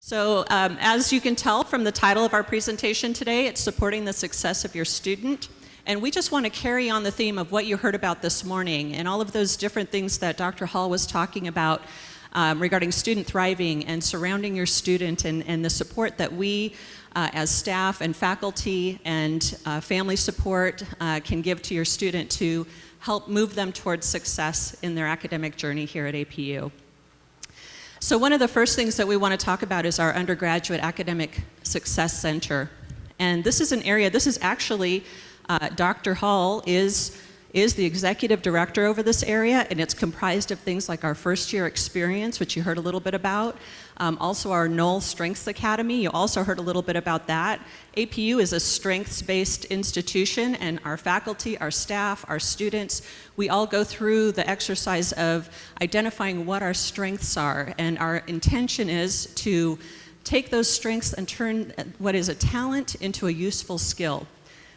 So as you can tell from the title of our presentation today, it's supporting the success of your student. And we just want to carry on the theme of what you heard about this morning and all of those different things that Dr. Hall was talking about regarding student thriving and surrounding your student and the support that we as staff and faculty and family support can give to your student to help move them towards success in their academic journey here at APU. So one of the first things that we want to talk about is our Undergraduate Academic Success Center. And this is an area, this is actually, Dr. Hall is the executive director over this area, and it's comprised of things like our first year experience, which you heard a little bit about. Also our Knoll Strengths Academy, you also heard a little bit about that. APU is a strengths-based institution, and our faculty, our staff, our students, we all go through the exercise of identifying what our strengths are, and our intention is to take those strengths and turn what is a talent into a useful skill.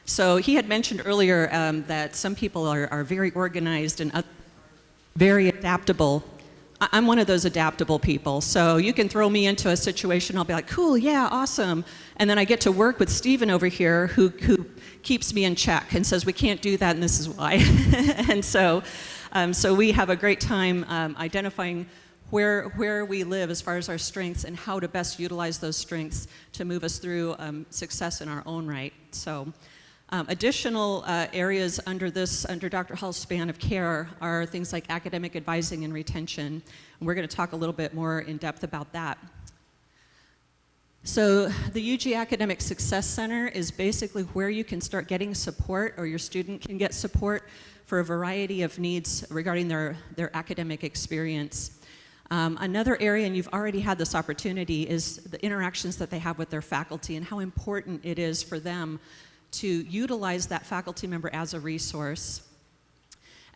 So he had mentioned earlier that some people are very organized and very adaptable. I'm one of those adaptable people. So you can throw me into a situation, I'll be like, cool, yeah, awesome. And then I get to work with Stephen over here who keeps me in check and says, we can't do that and this is why. And so we have a great time identifying where we live as far as our strengths and how to best utilize those strengths to move us through success in our own right. So. Additional areas under Dr. Hall's span of care are things like academic advising and retention. And we're going to talk a little bit more in depth about that. So the UG Academic Success Center is basically where you can start getting support, or your student can get support for a variety of needs regarding their academic experience. Another area, and you've already had this opportunity, is the interactions that they have with their faculty and how important it is for them to utilize that faculty member as a resource.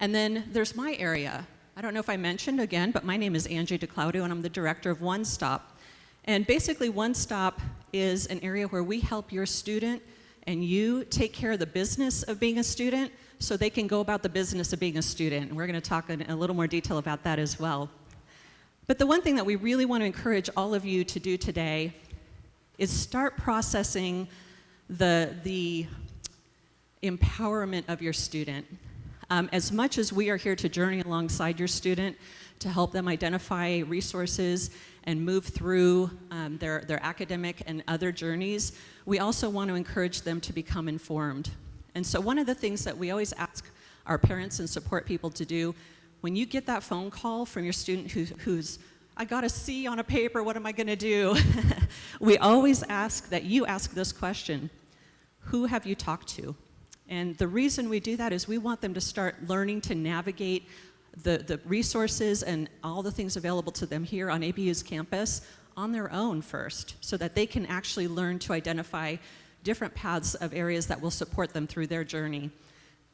And then there's my area. I don't know if I mentioned again, but my name is Angie DeClaudio, and I'm the director of One Stop. And basically, One Stop is an area where we help your student and you take care of the business of being a student so they can go about the business of being a student. And we're going to talk in a little more detail about that as well. But the one thing that we really want to encourage all of you to do today is start processing the empowerment of your student. As much as we are here to journey alongside your student to help them identify resources and move through their academic and other journeys, we also want to encourage them to become informed. And so one of the things that we always ask our parents and support people to do, when you get that phone call from your student who's I got a C on a paper, what am I going to do? We always ask that you ask this question: who have you talked to? And the reason we do that is we want them to start learning to navigate the resources and all the things available to them here on APU's campus on their own first, so that they can actually learn to identify different paths of areas that will support them through their journey.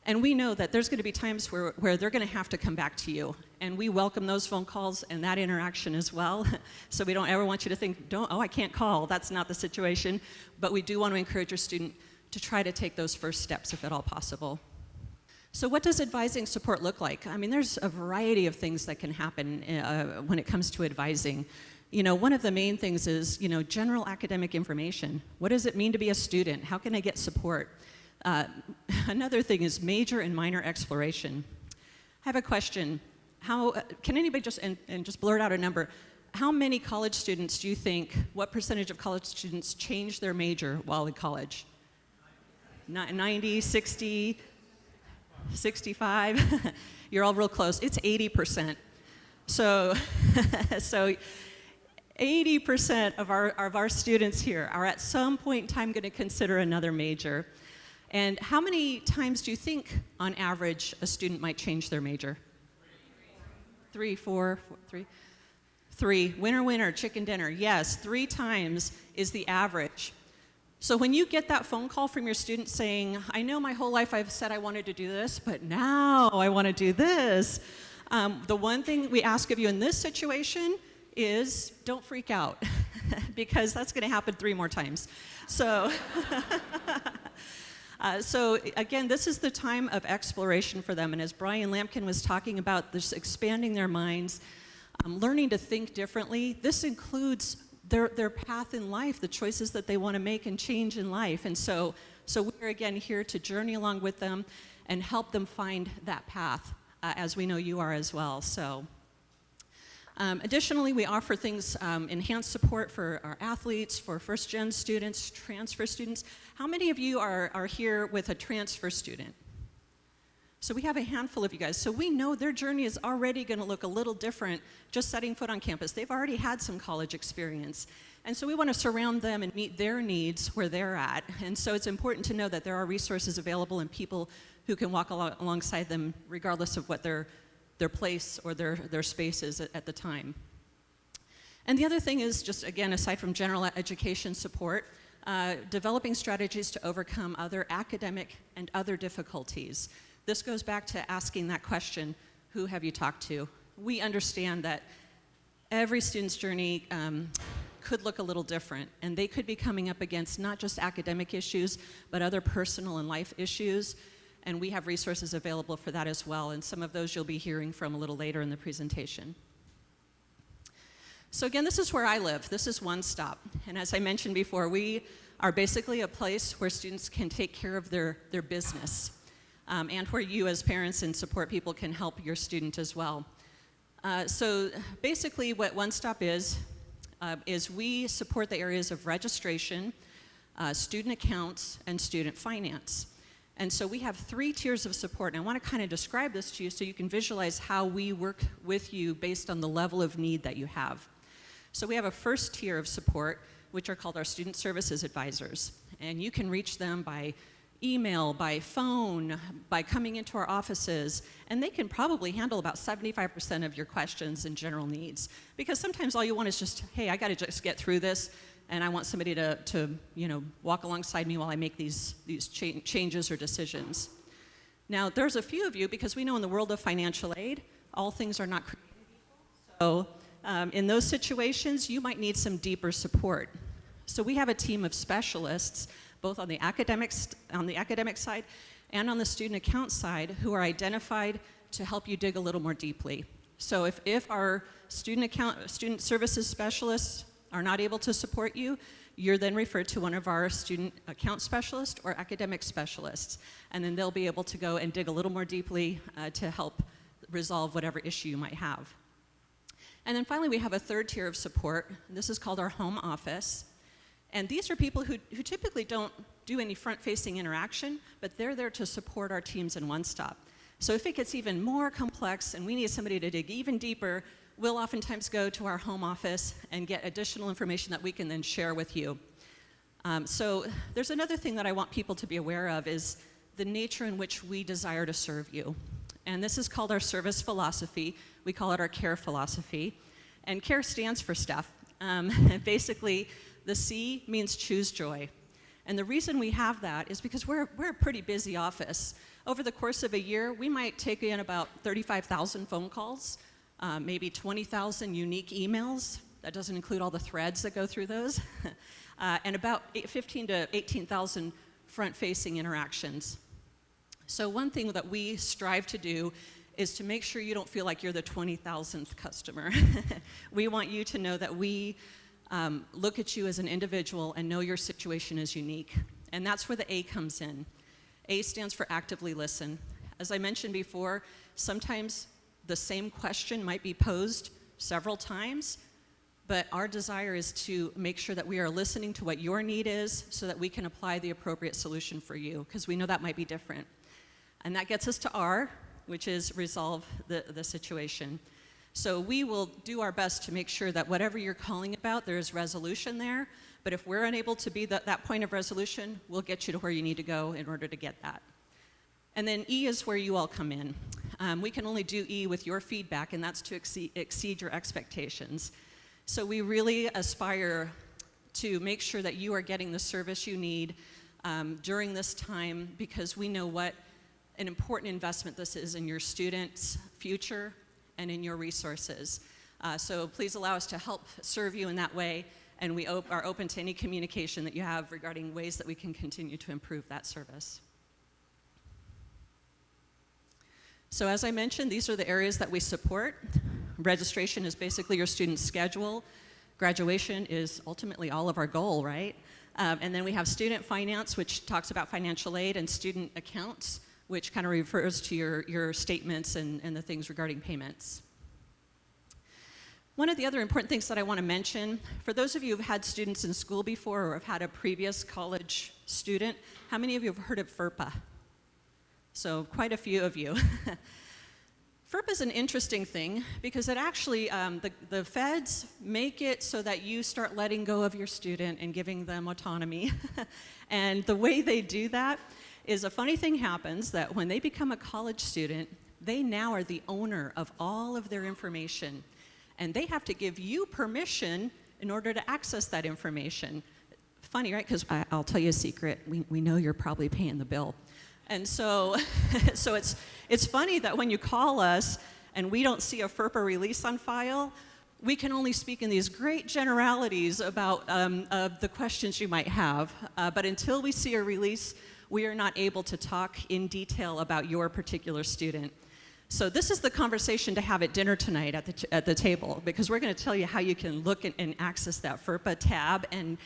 And we know that there's going to be times where they're going to have to come back to you. And we welcome those phone calls and that interaction as well. So we don't ever want you to think, I can't call. That's not the situation. But we do want to encourage your student to try to take those first steps if at all possible. So what does advising support look like? I mean, there's a variety of things that can happen when it comes to advising. You know, one of the main things is, general academic information. What does it mean to be a student? How can I get support? Another thing is major and minor exploration. I have a question. Can anybody just blurt out a number? How many college students do you think, what percentage of college students change their major while in college? 90, 60, 65? You're all real close. It's 80%. So 80% of our students here are at some point in time going to consider another major. And how many times do you think, on average, a student might change their major? 3, 4, 3? 3. Winner, winner, chicken dinner. Yes, 3 times is the average. So when you get that phone call from your student saying, I know my whole life I've said I wanted to do this, but now I want to do this, the one thing we ask of you in this situation is don't freak out, because that's going to happen 3 more times. So again, this is the time of exploration for them. And as Brian Lampkin was talking about, this expanding their minds, learning to think differently. This includes their path in life, the choices that they want to make and change in life. And so we're again here to journey along with them and help them find that path, as we know you are as well. So additionally, we offer things, enhanced support for our athletes, for first-gen students, transfer students. How many of you are here with a transfer student? So we have a handful of you guys. So we know their journey is already going to look a little different just setting foot on campus. They've already had some college experience. And so we want to surround them and meet their needs where they're at. And so it's important to know that there are resources available and people who can walk alongside them regardless of what their place or their space is at the time. And the other thing is just, again, aside from general education support, developing strategies to overcome other academic and other difficulties. This goes back to asking that question, who have you talked to? We understand that every student's journey could look a little different, and they could be coming up against not just academic issues, but other personal and life issues, and we have resources available for that as well, and some of those you'll be hearing from a little later in the presentation. So again, this is where I live. This is One Stop, and as I mentioned before, we are basically a place where students can take care of their business. And where you as parents and support people can help your student as well. So basically what One Stop is we support the areas of registration, student accounts, and student finance. And so we have 3 tiers of support, and I want to kind of describe this to you so you can visualize how we work with you based on the level of need that you have. So we have a first tier of support, which are called our student services advisors. And you can reach them by email, by phone, by coming into our offices, and they can probably handle about 75% of your questions and general needs. Because sometimes all you want is just, hey, I gotta just get through this, and I want somebody to walk alongside me while I make these changes or decisions. Now, there's a few of you, because we know in the world of financial aid, all things are not created equal. So in those situations, you might need some deeper support. So we have a team of specialists both on the academic side and on the student account side, who are identified to help you dig a little more deeply. So if our student services specialists are not able to support you, you're then referred to one of our student account specialists or academic specialists, and then they'll be able to go and dig a little more deeply to help resolve whatever issue you might have. And then finally, we have a third tier of support. This is called our home office. And these are people who typically don't do any front-facing interaction, but they're there to support our teams in One Stop. So if it gets even more complex and we need somebody to dig even deeper, we'll oftentimes go to our home office and get additional information that we can then share with you. So there's another thing that I want people to be aware of is the nature in which we desire to serve you. And this is called our service philosophy. We call it our CARE philosophy. And CARE stands for stuff. Basically, the C means choose joy. And the reason we have that is because we're a pretty busy office. Over the course of a year, we might take in about 35,000 phone calls, maybe 20,000 unique emails. That doesn't include all the threads that go through those. And about 15 to 18,000 front-facing interactions. So one thing that we strive to do is to make sure you don't feel like you're the 20,000th customer. We want you to know that we look at you as an individual and know your situation is unique. And that's where the A comes in. A stands for actively listen. As I mentioned before, sometimes the same question might be posed several times, but our desire is to make sure that we are listening to what your need is so that we can apply the appropriate solution for you, because we know that might be different. And that gets us to R, which is resolve the situation. So we will do our best to make sure that whatever you're calling about, there is resolution there. But if we're unable to be that point of resolution, we'll get you to where you need to go in order to get that. And then E is where you all come in. We can only do E with your feedback, and that's to exceed your expectations. So we really aspire to make sure that you are getting the service you need during this time, because we know what an important investment this is in your students' future and in your resources. So please allow us to help serve you in that way, and we are open to any communication that you have regarding ways that we can continue to improve that service. So as I mentioned, these are the areas that we support. Registration is basically your student schedule, Graduation is ultimately all of our goal, right? And then we have student finance, which talks about financial aid, and student accounts, which kind of refers to your statements and the things regarding payments. One of the other important things that I want to mention, for those of you who've had students in school before or have had a previous college student, how many of you have heard of FERPA? So quite a few of you. FERPA is an interesting thing because it actually, the feds make it so that you start letting go of your student and giving them autonomy. And the way they do that is a funny thing happens that when they become a college student, they now are the owner of all of their information. And they have to give you permission in order to access that information. Funny, right? Because I'll tell you a secret. We know you're probably paying the bill. And so, so it's funny that when you call us and we don't see a FERPA release on file, we can only speak in these great generalities about the questions you might have. But until we see a release, we are not able to talk in detail about your particular student. So this is the conversation to have at dinner tonight at the table, because we're going to tell you how you can look and access that FERPA tab, and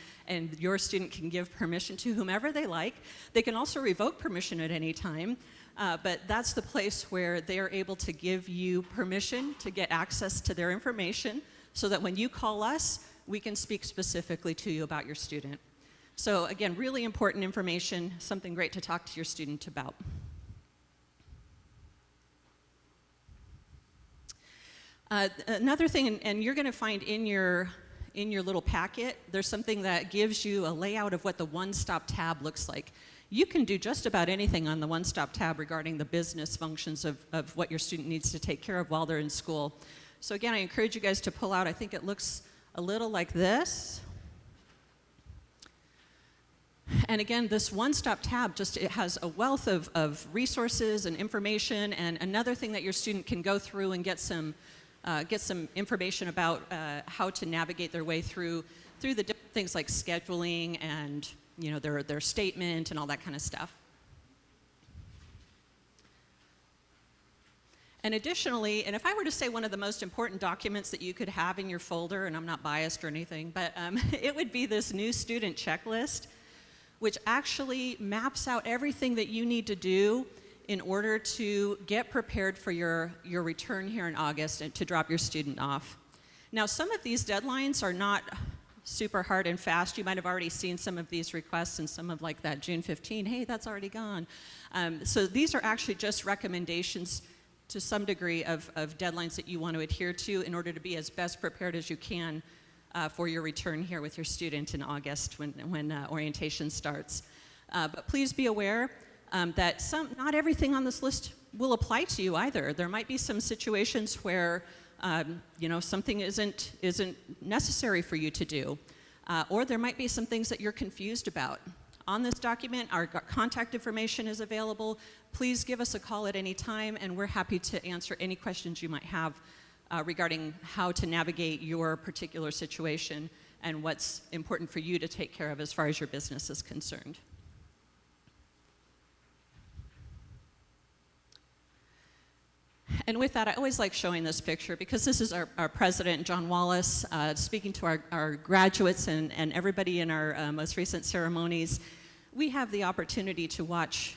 your student can give permission to whomever they like. They can also revoke permission at any time, but that's the place where they are able to give you permission to get access to their information so that when you call us, we can speak specifically to you about your student. So again, really important information, something great to talk to your student about. Another thing, and you're going to find in your little packet, there's something that gives you a layout of what the one-stop tab looks like. You can do just about anything on the one-stop tab regarding the business functions of what your student needs to take care of while they're in school. So again, I encourage you guys to pull out, I think it looks a little like this. And again, this one-stop tab it has a wealth of resources and information, and another thing that your student can go through and get some information about how to navigate their way through the different things like scheduling and their statement and all that kind of stuff. And additionally, and if I were to say one of the most important documents that you could have in your folder, and I'm not biased or anything, but it would be this new student checklist, which actually maps out everything that you need to do in order to get prepared for your return here in August and to drop your student off. Now, some of these deadlines are not super hard and fast. You might have already seen some of these requests and some of like that June 15, hey, that's already gone. So these are actually just recommendations to some degree of deadlines that you want to adhere to in order to be as best prepared as you can for your return here with your student in August when orientation starts. But please be aware that not everything on this list will apply to you either. There might be some situations where something isn't necessary for you to do, or there might be some things that you're confused about. On this document, our contact information is available. Please give us a call at any time, and we're happy to answer any questions you might have regarding how to navigate your particular situation and what's important for you to take care of as far as your business is concerned. And with that, I always like showing this picture because this is our president, John Wallace, speaking to our graduates and everybody in our most recent ceremonies. We have the opportunity to watch,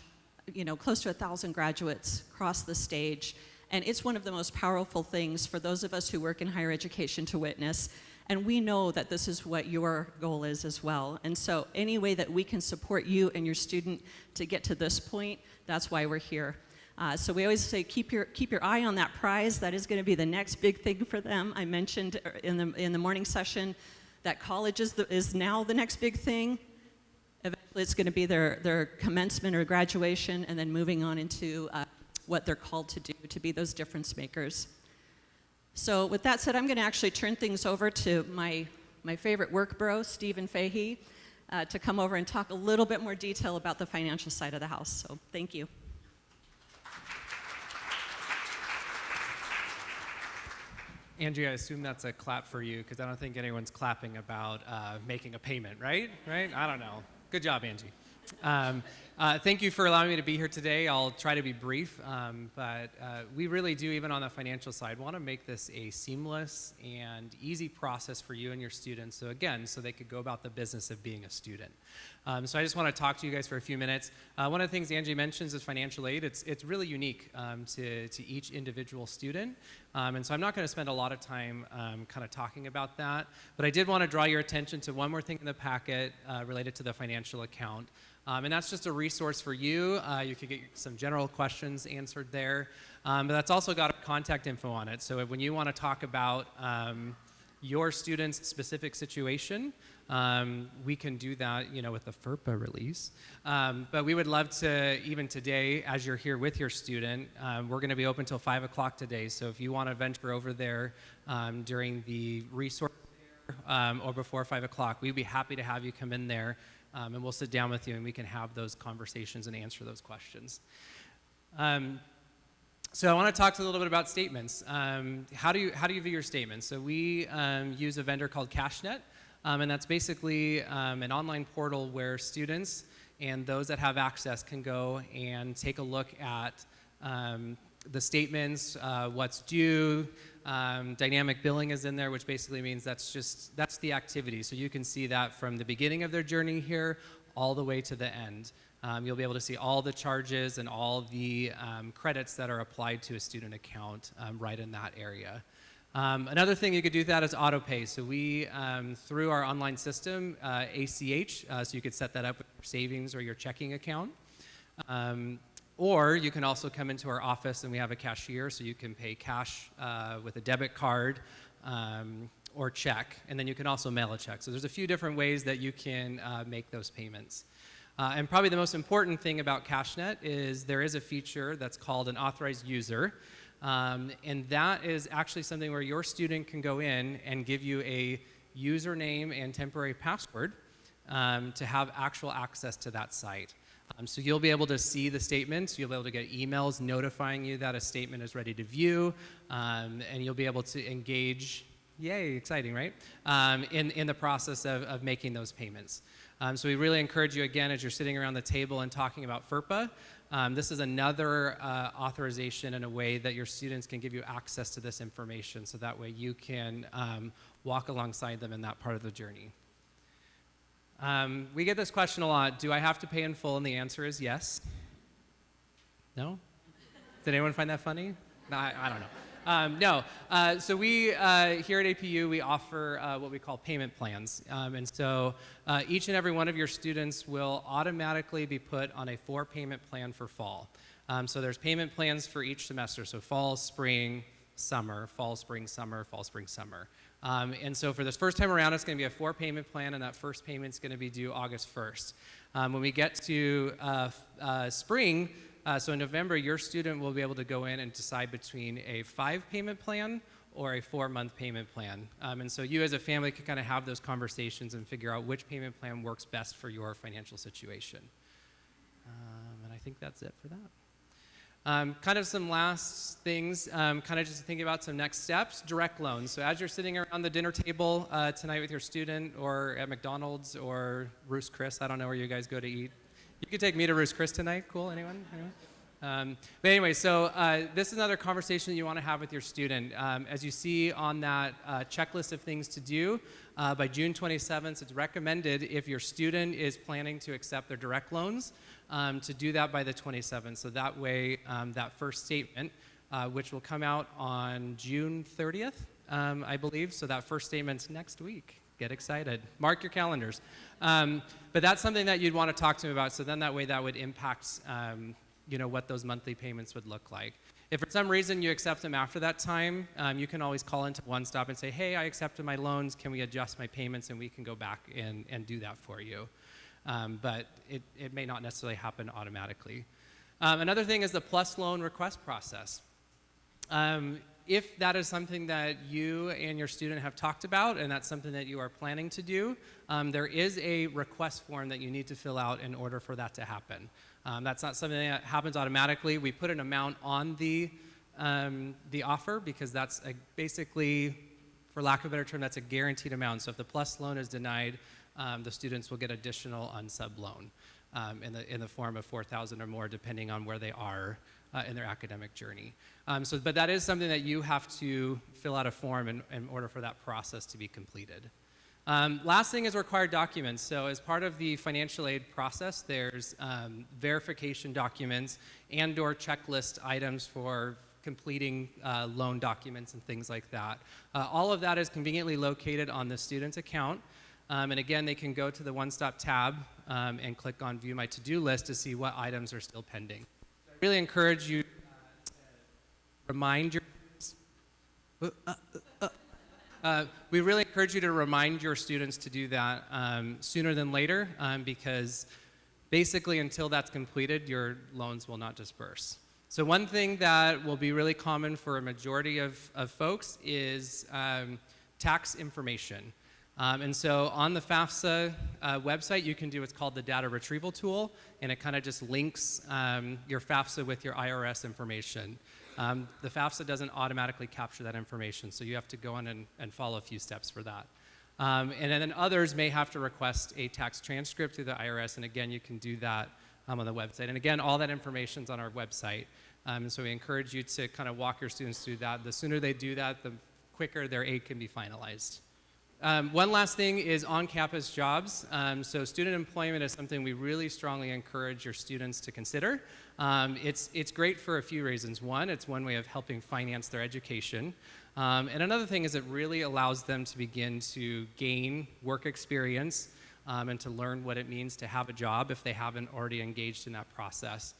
close to 1,000 graduates cross the stage. And it's one of the most powerful things for those of us who work in higher education to witness. And we know that this is what your goal is as well. And so any way that we can support you and your student to get to this point, that's why we're here. So we always say keep your eye on that prize. That is going to be the next big thing for them. I mentioned in the morning session that college is now the next big thing. Eventually it's going to be their commencement or graduation, and then moving on into what they're called to do, to be those difference makers. So with that said, I'm going to actually turn things over to my favorite work bro, Stephen Fahey, to come over and talk a little bit more detail about the financial side of the house. So thank you. Angie, I assume that's a clap for you, because I don't think anyone's clapping about making a payment, right? Right? I don't know. Good job, Angie. Thank you for allowing me to be here today. I'll try to be brief, but we really do, even on the financial side, want to make this a seamless and easy process for you and your students. So again, so they could go about the business of being a student. So I just want to talk to you guys for a few minutes. One of the things Angie mentions is financial aid. It's really unique to each individual student. And so I'm not going to spend a lot of time kind of talking about that. But I did want to draw your attention to one more thing in the packet related to the financial account. And that's just a resource for you. You could get some general questions answered there. But that's also got a contact info on it. So when you want to talk about your student's specific situation, we can do that, with the FERPA release. But we would love to, even today, as you're here with your student, we're going to be open till 5 o'clock today. So if you want to venture over there during the resource or before 5 o'clock, we'd be happy to have you come in there. And we'll sit down with you and we can have those conversations and answer those questions. So I want to talk to you a little bit about statements. How do you view your statements? So we use a vendor called CashNet, and that's basically an online portal where students and those that have access can go and take a look at the statements, what's due. Dynamic billing is in there, which basically means that's the activity. So you can see that from the beginning of their journey here all the way to the end. You'll be able to see all the charges and all the credits that are applied to a student account right in that area. Another thing you could do with that is auto pay. So we, through our online system, ACH, so you could set that up with your savings or your checking account. Or you can also come into our office and we have a cashier, so you can pay cash with a debit card or check, and then you can also mail a check. So there's a few different ways that you can make those payments. And probably the most important thing about CashNet is there is a feature that's called an authorized user, and that is actually something where your student can go in and give you a username and temporary password to have actual access to that site. So you'll be able to see the statements, you'll be able to get emails notifying you that a statement is ready to view, and you'll be able to engage, yay, exciting, right, in the process of making those payments. So we really encourage you, again, as you're sitting around the table and talking about FERPA, this is another authorization in a way that your students can give you access to this information, so that way you can walk alongside them in that part of the journey. We get this question a lot: do I have to pay in full? And the answer is yes. No? Did anyone find that funny? No, I don't know. No. So we, here at APU, we offer what we call payment plans. And so each and every one of your students will automatically be put on a 4-payment plan for fall. So there's payment plans for each semester. So fall, spring, summer, fall, spring, summer, fall, spring, summer. And so for this first time around, it's going to be a 4-payment plan, and that first payment is going to be due August 1st. When we get to spring, so in November, your student will be able to go in and decide between a 5-payment plan or a 4-month payment plan. And so you as a family can kind of have those conversations and figure out which payment plan works best for your financial situation. And I think that's it for that. Kind of some last things, kind of just thinking about some next steps. Direct loans. So as you're sitting around the dinner table tonight with your student, or at McDonald's or Ruth's Chris, I don't know where you guys go to eat. You could take me to Ruth's Chris tonight. Cool, anyone? But anyway, so this is another conversation you want to have with your student. As you see on that checklist of things to do, by June 27th, it's recommended, if your student is planning to accept their direct loans, to do that by the 27th. So that way, that first statement, which will come out on June 30th, I believe. So that first statement's next week. Get excited. Mark your calendars. But that's something that you'd want to talk to them about. So then that way that would impact what those monthly payments would look like. If for some reason you accept them after that time, you can always call into One Stop and say, hey, I accepted my loans. Can we adjust my payments? And we can go back and do that for you. But it may not necessarily happen automatically. Another thing is the PLUS loan request process. If that is something that you and your student have talked about and that's something that you are planning to do, there is a request form that you need to fill out in order for that to happen. That's not something that happens automatically. We put an amount on the offer because that's basically, for lack of a better term, that's a guaranteed amount. So if the PLUS loan is denied, the students will get additional unsub loan. in the form of 4,000 or more, depending on where they are in their academic journey. But that is something that you have to fill out a form in order for that process to be completed. Last thing is required documents. So as part of the financial aid process, there's verification documents and/or checklist items for completing loan documents and things like that. All of that is conveniently located on the student's account. And again, they can go to the one-stop tab and click on View My To-Do List to see what items are still pending. I really encourage you to remind your we really encourage you to remind your students to do that sooner than later because basically until that's completed, your loans will not disperse. So one thing that will be really common for a majority of folks is tax information. And so on the FAFSA website, you can do what's called the data retrieval tool, and it kind of just links your FAFSA with your IRS information. The FAFSA doesn't automatically capture that information, so you have to go in and follow a few steps for that. And then others may have to request a tax transcript through the IRS, and again, you can do that on the website. And again, all that information's on our website. And so we encourage you to kind of walk your students through that. The sooner they do that, the quicker their aid can be finalized. One last thing is on-campus jobs. So student employment is something we really strongly encourage your students to consider. It's great for a few reasons. One, it's one way of helping finance their education. And another thing is it really allows them to begin to gain work experience and to learn what it means to have a job if they haven't already engaged in that process.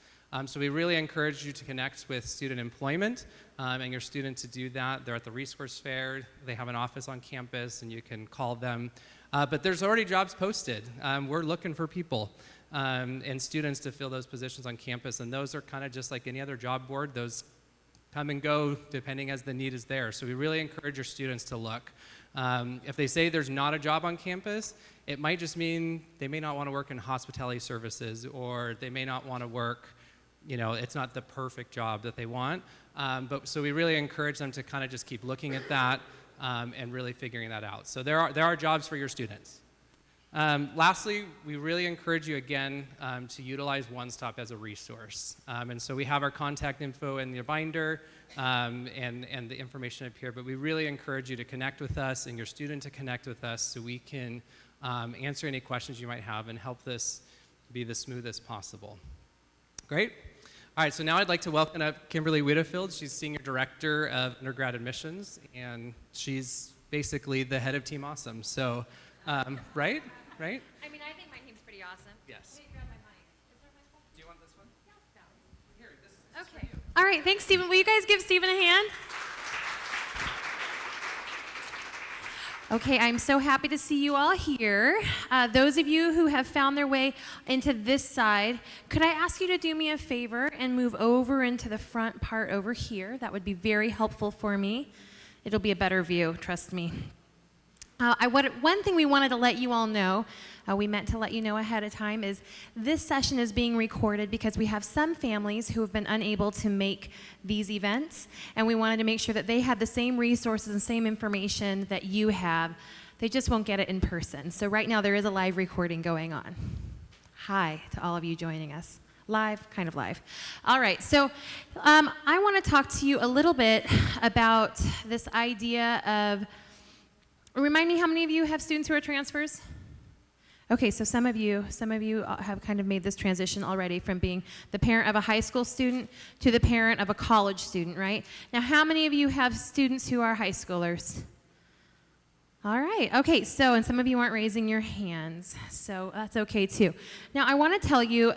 So we really encourage you to connect with student employment and your student to do that. They're at the resource fair. They have an office on campus, and you can call them. But there's already jobs posted. We're looking for people and students to fill those positions on campus, and those are kind of just like any other job board. Those come and go depending as the need is there. So we really encourage your students to look. If they say there's not a job on campus, it might just mean they may not want to work in hospitality services, or they may not want to work, it's not the perfect job that they want. So we really encourage them to kind of just keep looking at that and really figuring that out. So there are jobs for your students. Lastly, we really encourage you again to utilize One Stop as a resource. And so we have our contact info in your binder and the information up here, but we really encourage you to connect with us and your student to connect with us so we can answer any questions you might have and help this be the smoothest possible. Great. All right, so now I'd like to welcome up Kimberly Widefield. She's Senior Director of Undergrad Admissions, and she's basically the head of Team Awesome. So, right? I mean, I think my team's pretty awesome. Yes. Let me grab my mic. Is there a mic? Do you want this one? Yeah, that one. Here, this is Okay. for you. All right, thanks, Stephen. Will you guys give Stephen a hand? Okay, I'm so happy to see you all here. Those of you who have found their way into this side, could I ask you to do me a favor and move over into the front part over here? That would be very helpful for me. It'll be a better view, trust me. One thing we wanted to let you all know, we meant to let you know ahead of time, is this session is being recorded because we have some families who have been unable to make these events, and we wanted to make sure that they had the same resources and same information that you have. They just won't get it in person. So right now there is a live recording going on. Hi to all of you joining us. Live, kind of live. All right, so I want to talk to you a little bit about this idea of, remind me, how many of you have students who are transfers? Okay, so some of you have kind of made this transition already from being the parent of a high school student to the parent of a college student, right? Now, how many of you have students who are high schoolers? All right, okay, so, and some of you aren't raising your hands, so that's okay too. Now, I want to tell you,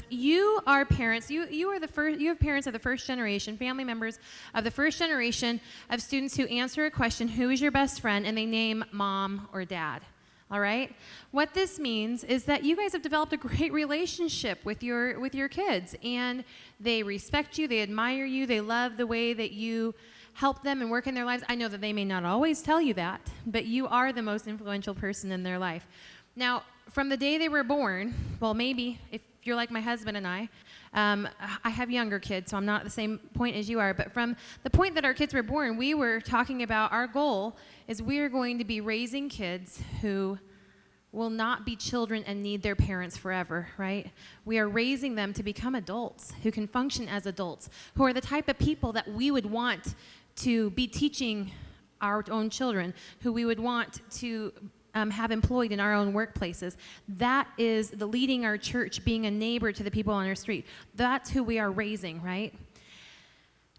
you are parents, you have parents of the first generation, family members of the first generation of students who answer a question, who is your best friend, and they name mom or dad. All right? What this means is that you guys have developed a great relationship with your kids, and they respect you, they admire you, they love the way that you help them and work in their lives. I know that they may not always tell you that, but you are the most influential person in their life. Now, from the day they were born, well, maybe if you're like my husband and I have younger kids, so I'm not at the same point as you are, but from the point that our kids were born, we were talking about our goal is we are going to be raising kids who will not be children and need their parents forever, right? We are raising them to become adults who can function as adults, who are the type of people that we would want to be teaching our own children, who we would want to have employed in our own workplaces. That is the leading our church, being a neighbor to the people on our street. That's who we are raising, right?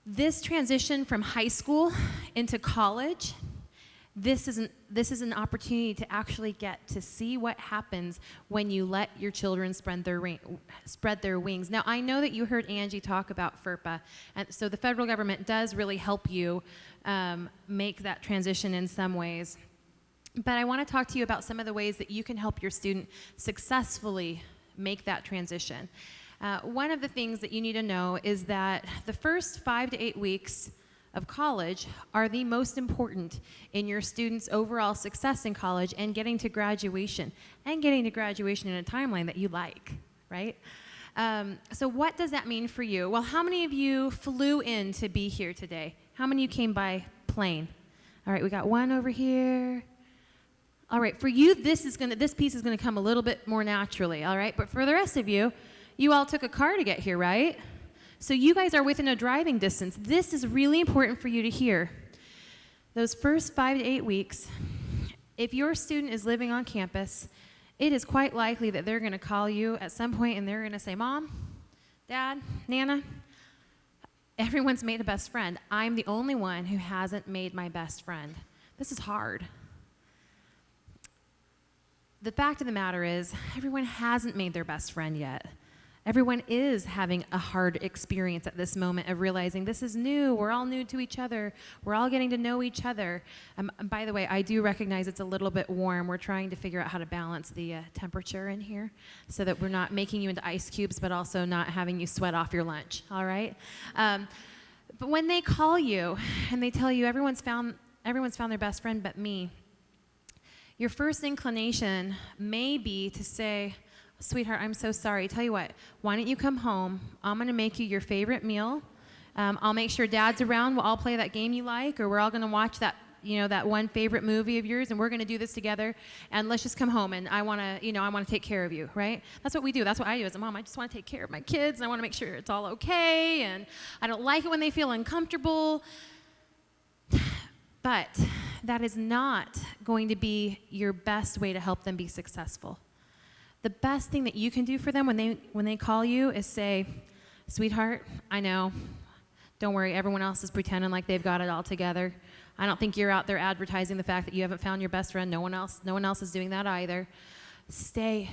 This transition from high school into college, this is an opportunity to actually get to see what happens when you let your children spread their wings. Now, I know that you heard Angie talk about FERPA, and so the federal government does really help you make that transition in some ways. But I want to talk to you about some of the ways that you can help your student successfully make that transition. One of the things that you need to know is that the first 5 to 8 weeks of college are the most important in your students' overall success in college and getting to graduation in a timeline that you like, right? So what does that mean for you? Well, how many of you flew in to be here today? How many of you came by plane? All right, we got one over here. All right, for you, this piece is gonna come a little bit more naturally, all right? But for the rest of you, you all took a car to get here, right? So you guys are within a driving distance. This is really important for you to hear. Those first 5 to 8 weeks, if your student is living on campus, it is quite likely that they're gonna call you at some point and they're gonna say, Mom, Dad, Nana, everyone's made a best friend. I'm the only one who hasn't made my best friend. This is hard. The fact of the matter is, everyone hasn't made their best friend yet. Everyone is having a hard experience at this moment of realizing this is new, we're all new to each other, we're all getting to know each other. By the way, I do recognize it's a little bit warm. We're trying to figure out how to balance the temperature in here so that we're not making you into ice cubes, but also not having you sweat off your lunch, all right? But when they call you and they tell you everyone's found their best friend but me, your first inclination may be to say, sweetheart, I'm so sorry. Tell you what, why don't you come home? I'm going to make you your favorite meal. I'll make sure Dad's around. We'll all play that game you like, or we're all going to watch that, that one favorite movie of yours, and we're going to do this together. And let's just come home, and I want to take care of you, right? That's what we do. That's what I do as a mom. I just want to take care of my kids, and I want to make sure it's all okay, and I don't like it when they feel uncomfortable. But that is not going to be your best way to help them be successful. The best thing that you can do for them when they call you is say, sweetheart, I know, don't worry, everyone else is pretending like they've got it all together. I don't think you're out there advertising the fact that you haven't found your best friend. No one else is doing that either. Stay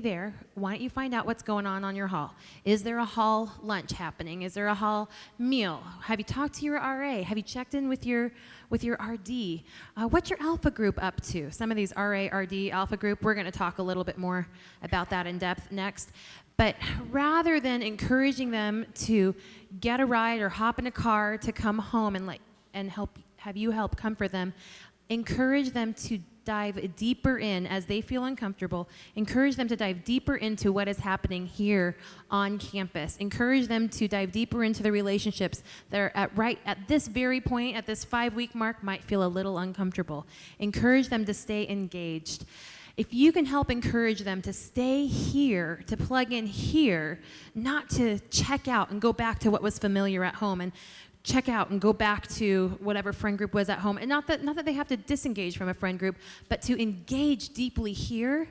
there. Why don't you find out what's going on your hall? Is there a hall lunch happening? Is there a hall meal? Have you talked to your RA? Have you checked in with your RD? What's your alpha group up to? Some of these RA, RD, alpha group, we're going to talk a little bit more about that in depth next. But rather than encouraging them to get a ride or hop in a car to come home and have you help comfort them, encourage them to dive deeper in as they feel uncomfortable. Encourage them to dive deeper into what is happening here on campus. Encourage them to dive deeper into the relationships that are right at this very point, at this 5-week mark, might feel a little uncomfortable. Encourage them to stay engaged. If you can help encourage them to stay here, to plug in here, not to check out and go back to what was familiar at home, and check out and go back to whatever friend group was at home. And not that they have to disengage from a friend group, but to engage deeply here,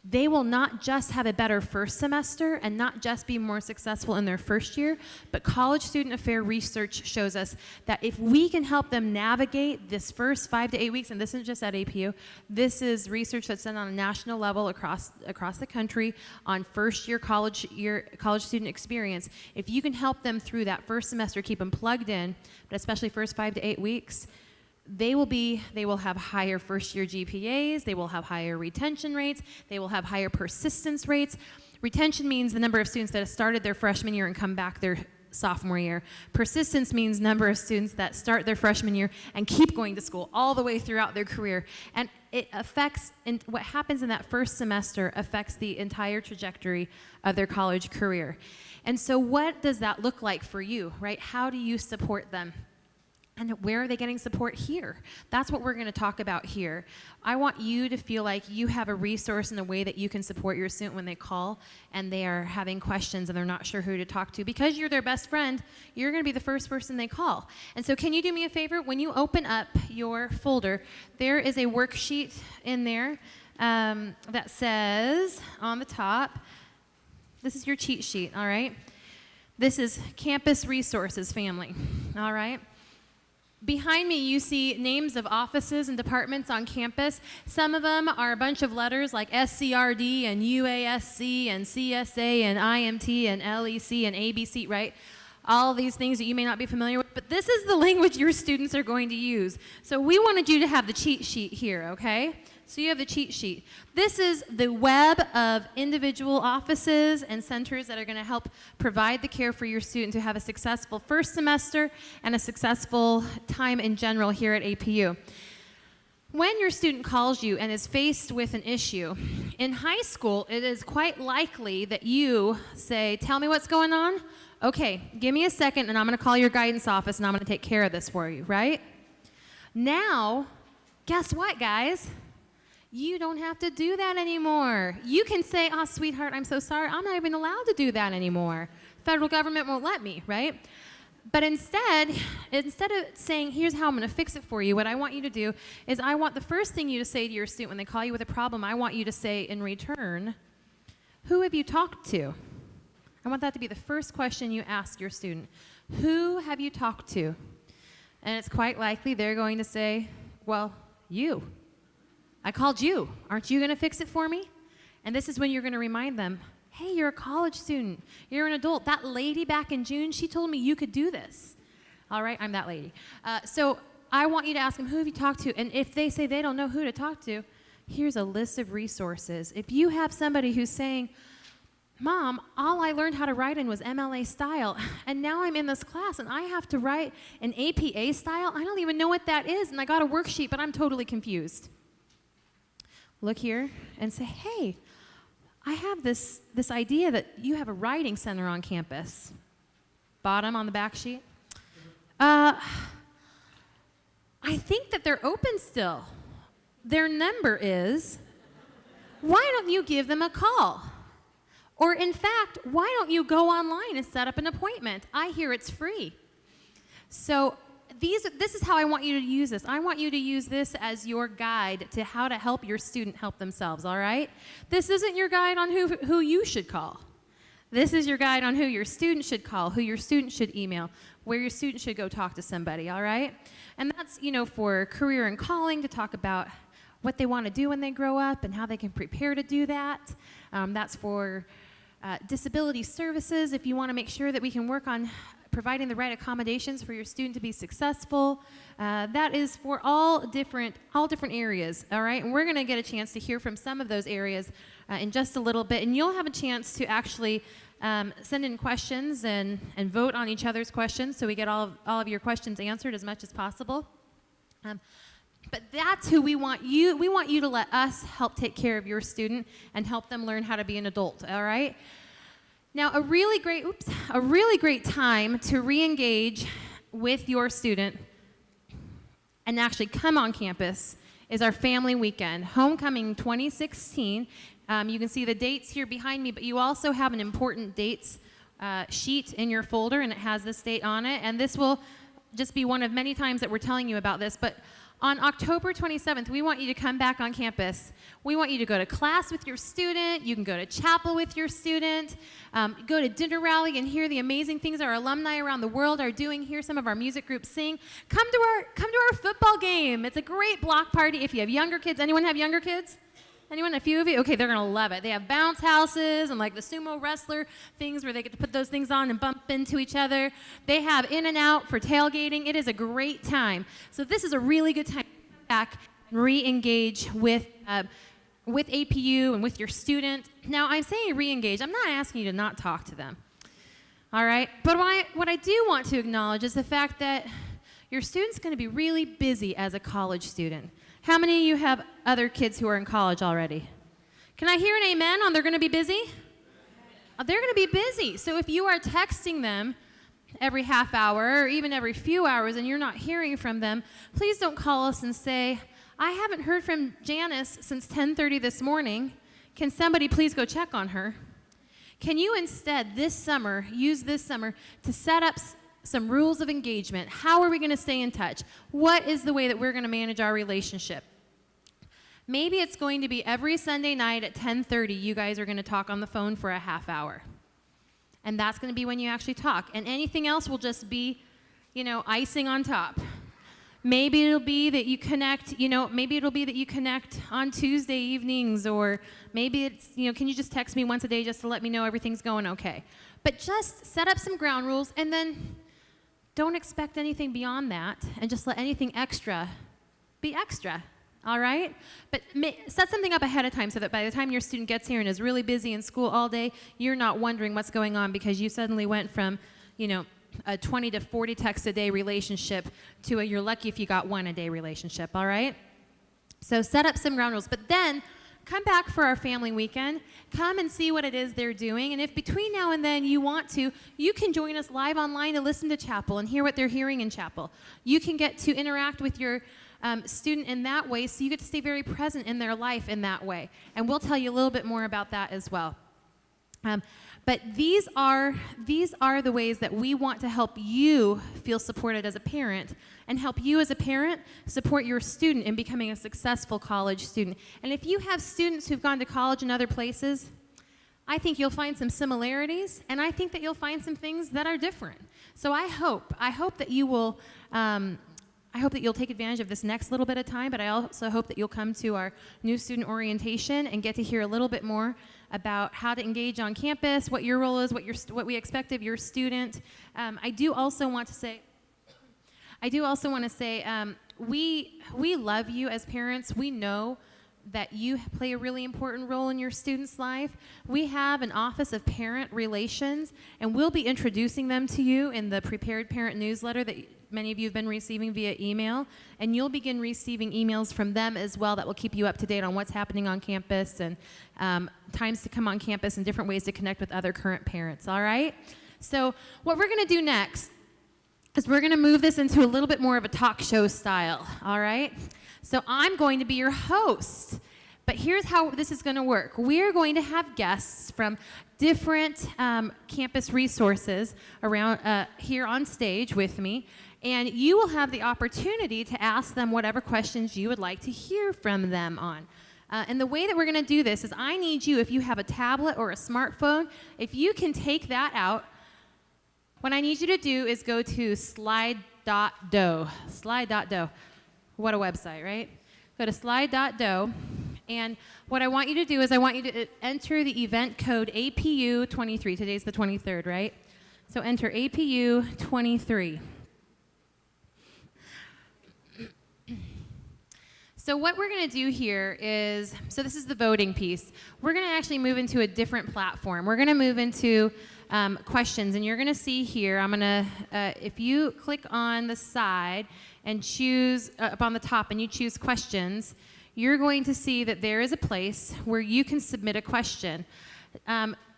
they will not just have a better first semester and not just be more successful in their first year, but college student affair research shows us that if we can help them navigate this first 5 to 8 weeks, and this isn't just at APU, this is research that's done on a national level across the country on first year college student experience. If you can help them through that first semester, keep them plugged in, but especially first 5 to 8 weeks, they will have higher first-year GPAs, they will have higher retention rates, they will have higher persistence rates. Retention means the number of students that have started their freshman year and come back their sophomore year. Persistence means number of students that start their freshman year and keep going to school all the way throughout their career. And it affects, and what happens in that first semester affects the entire trajectory of their college career. And so what does that look like for you, right? How do you support them? And where are they getting support here? That's what we're going to talk about here. I want you to feel like you have a resource in a way that you can support your student when they call and they are having questions and they're not sure who to talk to. Because you're their best friend, you're going to be the first person they call. And so can you do me a favor? When you open up your folder, there is a worksheet in there that says on the top, this is your cheat sheet, all right? This is campus resources family, all right? Behind me, you see names of offices and departments on campus. Some of them are a bunch of letters like SCRD and UASC and CSA and IMT and LEC and ABC, right? All these things that you may not be familiar with, but this is the language your students are going to use. So we wanted you to have the cheat sheet here, okay? So you have the cheat sheet. This is the web of individual offices and centers that are going to help provide the care for your student to have a successful first semester and a successful time in general here at APU. When your student calls you and is faced with an issue, in high school, it is quite likely that you say, tell me what's going on. Okay, give me a second and I'm going to call your guidance office and I'm going to take care of this for you, right? Now, guess what, guys? You don't have to do that anymore. You can say, oh, sweetheart, I'm so sorry. I'm not even allowed to do that anymore. Federal government won't let me, right? But instead of saying, here's how I'm going to fix it for you, what I want you to do is I want the first thing you to say to your student when they call you with a problem, I want you to say in return, who have you talked to? I want that to be the first question you ask your student. Who have you talked to? And it's quite likely they're going to say, well, you. I called you. Aren't you going to fix it for me? And this is when you're going to remind them, hey, you're a college student. You're an adult. That lady back in June, she told me you could do this. All right, I'm that lady. So I want you to ask them, who have you talked to? And if they say they don't know who to talk to, here's a list of resources. If you have somebody who's saying, Mom, all I learned how to write in was MLA style, and now I'm in this class and I have to write an APA style. I don't even know what that is, and I got a worksheet, but I'm totally confused. Look here and say, hey, I have this idea that you have a writing center on campus. Bottom on the back sheet. I think that they're open still. Their number is, why don't you give them a call? Or in fact, why don't you go online and set up an appointment? I hear it's free. So this is how I want you to use this. I want you to use this as your guide to how to help your student help themselves, all right? This isn't your guide on who you should call. This is your guide on who your student should call, who your student should email, where your student should go talk to somebody, all right? And that's, for career and calling, to talk about what they want to do when they grow up and how they can prepare to do that. That's for disability services, if you want to make sure that we can work on providing the right accommodations for your student to be successful. That is for all different areas, all right? And we're going to get a chance to hear from some of those areas in just a little bit, and you'll have a chance to actually send in questions and vote on each other's questions so we get all of your questions answered as much as possible. But that's who we want you. We want you to let us help take care of your student and help them learn how to be an adult, all right? Now, a really great time to re-engage with your student and actually come on campus is our family weekend, Homecoming 2016. You can see the dates here behind me, but you also have an important dates sheet in your folder, and it has this date on it. And this will just be one of many times that we're telling you about this, but on October 27th, we want you to come back on campus. We want you to go to class with your student. You can go to chapel with your student. Go to dinner rally and hear the amazing things our alumni around the world are doing. Hear some of our music groups sing. Come to our football game. It's a great block party. If you have younger kids, anyone have younger kids? Anyone? A few of you? Okay, they're going to love it. They have bounce houses and like the sumo wrestler things where they get to put those things on and bump into each other. They have in and out for tailgating. It is a great time. So this is a really good time to come back and re-engage with APU and with your student. Now, I'm saying re-engage. I'm not asking you to not talk to them. All right? But what I do want to acknowledge is the fact that your student's going to be really busy as a college student. How many of you have other kids who are in college already? Can I hear an amen on they're going to be busy? They're going to be busy. So if you are texting them every half hour or even every few hours and you're not hearing from them, please don't call us and say, I haven't heard from Janice since 10:30 this morning. Can somebody please go check on her? Can you instead this summer, use this summer to set up some rules of engagement? How are we going to stay in touch? What is the way that we're going to manage our relationship? Maybe it's going to be every Sunday night at 10:30, you guys are going to talk on the phone for a half hour. And that's going to be when you actually talk. And anything else will just be, icing on top. Maybe it'll be that you connect, maybe it'll be that you connect on Tuesday evenings, or maybe it's, can you just text me once a day just to let me know everything's going okay? But just set up some ground rules and then don't expect anything beyond that and just let anything extra be extra, all right? But set something up ahead of time so that by the time your student gets here and is really busy in school all day, you're not wondering what's going on because you suddenly went from, a 20 to 40 texts a day relationship to a you're lucky if you got one a day relationship, all right? So set up some ground rules, but then come back for our family weekend. Come and see what it is they're doing, and if between now and then you want to, you can join us live online to listen to chapel and hear what they're hearing in chapel. You can get to interact with your student in that way, so you get to stay very present in their life in that way, and we'll tell you a little bit more about that as well. But these are the ways that we want to help you feel supported as a parent and help you as a parent support your student in becoming a successful college student. And if you have students who've gone to college in other places, I think you'll find some similarities, and I think that you'll find some things that are different. So I hope that you will I hope that you'll take advantage of this next little bit of time, but I also hope that you'll come to our new student orientation and get to hear a little bit more about how to engage on campus, what your role is, what we expect of your student. I do also want to say, we love you as parents. We know that you play a really important role in your student's life. We have an Office of Parent Relations, and we'll be introducing them to you in the Prepared Parent newsletter that many of you have been receiving via email, and you'll begin receiving emails from them as well that will keep you up to date on what's happening on campus and times to come on campus and different ways to connect with other current parents, all right? So what we're going to do next is we're going to move this into a little bit more of a talk show style, all right? So I'm going to be your host, but here's how this is going to work. We're going to have guests from different campus resources around here on stage with me, and you will have the opportunity to ask them whatever questions you would like to hear from them on. And the way that we're going to do this is I need you, if you have a tablet or a smartphone, if you can take that out, what I need you to do is go to slide.do. Slide.do. What a website, right? Go to slide.do, and what I want you to do is I want you to enter the event code APU 23. Today's the 23rd, right? So enter APU 23. So what we're going to do here is, so this is the voting piece. We're going to actually move into a different platform. We're going to move into questions, and you're going to see here, I'm going to, if you click on the side and choose, up on the top, and you choose questions, you're going to see that there is a place where you can submit a question.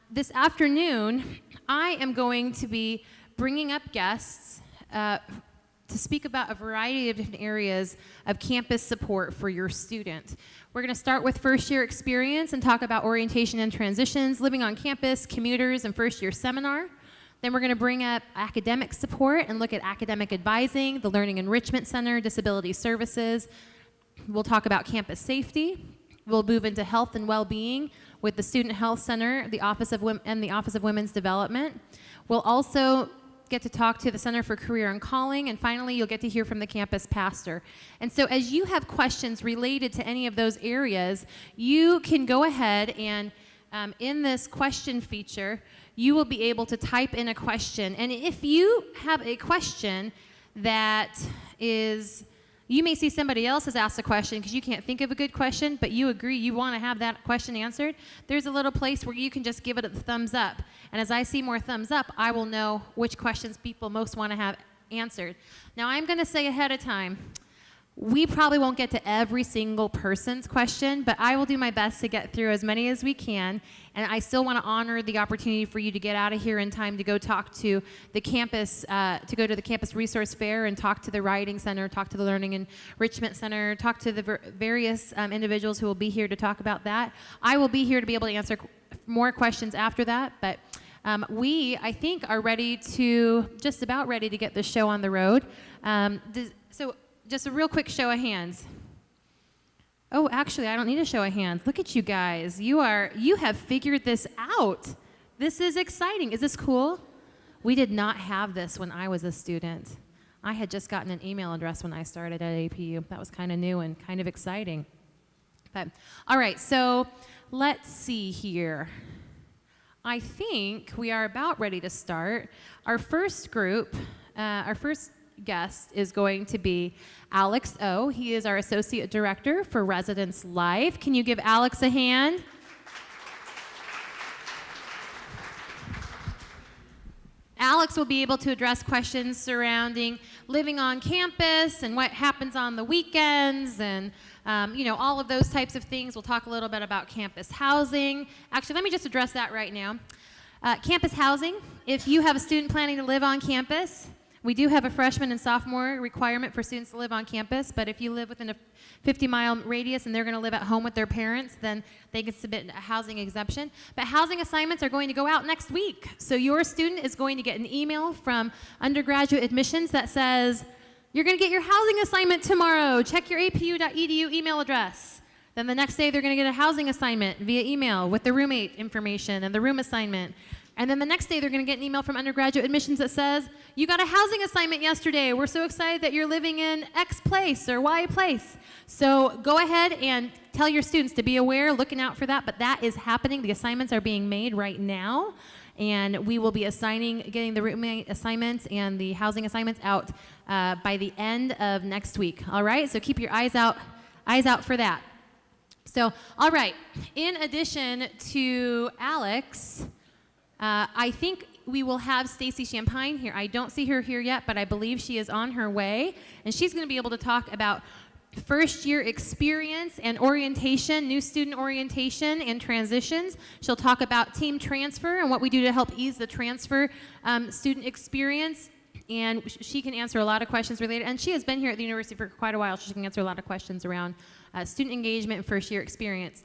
This afternoon, I am going to be bringing up guests to speak about a variety of different areas of campus support for your student. We're going to start with first-year experience and talk about orientation and transitions, living on campus, commuters, and first-year seminar. Then we're going to bring up academic support and look at academic advising, the Learning Enrichment Center, disability services. We'll talk about campus safety. We'll move into health and well-being with the Student Health Center, the Office of Women's Development. We'll also get to talk to the Center for Career and Calling, and finally you'll get to hear from the campus pastor. And so as you have questions related to any of those areas, you can go ahead and in this question feature, you will be able to type in a question. And if you have a question that is, you may see somebody else has asked a question because you can't think of a good question, but you agree you want to have that question answered, there's a little place where you can just give it a thumbs up. And as I see more thumbs up, I will know which questions people most want to have answered. Now, I'm going to say ahead of time, We probably won't get to every single person's question, but I will do my best to get through as many as we can. And I still want to honor the opportunity for you to get out of here in time to go talk to the campus, to go to the campus resource fair and talk to the Writing Center, talk to the Learning Enrichment Center, talk to the various individuals who will be here to talk about that. I will be here to be able to answer more questions after that, but we, I think, are ready to, just about ready to get the show on the road. So just a real quick show of hands. Oh, actually, I don't need a show of hands. Look at you guys. You have figured this out. This is exciting. Is this cool? We did not have this when I was a student. I had just gotten an email address when I started at APU. That was kind of new and kind of exciting. But all right, so let's see here. I think we are about ready to start. Our first group, our first guest is going to be Alex O. He is our Associate Director for Residence Life. Can you give Alex a hand? Alex will be able to address questions surrounding living on campus and what happens on the weekends and all of those types of things. We'll talk a little bit about campus housing. Actually, let me just address that right now. Campus housing, if you have a student planning to live on campus, we do have a freshman and sophomore requirement for students to live on campus, but if you live within a 50-mile radius and they're going to live at home with their parents, then they can submit a housing exemption. But housing assignments are going to go out next week. So your student is going to get an email from undergraduate admissions that says, you're going to get your housing assignment tomorrow. Check your apu.edu email address. Then the next day they're going to get a housing assignment via email with the roommate information and the room assignment. And then the next day, they're going to get an email from undergraduate admissions that says, you got a housing assignment yesterday. We're so excited that you're living in X place or Y place. So go ahead and tell your students to be aware, looking out for that. But that is happening. The assignments are being made right now. And we will be getting the roommate assignments and the housing assignments out by the end of next week. All right? So keep your eyes out for that. So, all right. In addition to Alex, I think we will have Stacy Champagne here. I don't see her here yet, but I believe she is on her way. And she's going to be able to talk about first year experience and orientation, new student orientation and transitions. She'll talk about team transfer and what we do to help ease the transfer student experience. And she can answer a lot of questions related. And she has been here at the university for quite a while, so she can answer a lot of questions around student engagement and first year experience.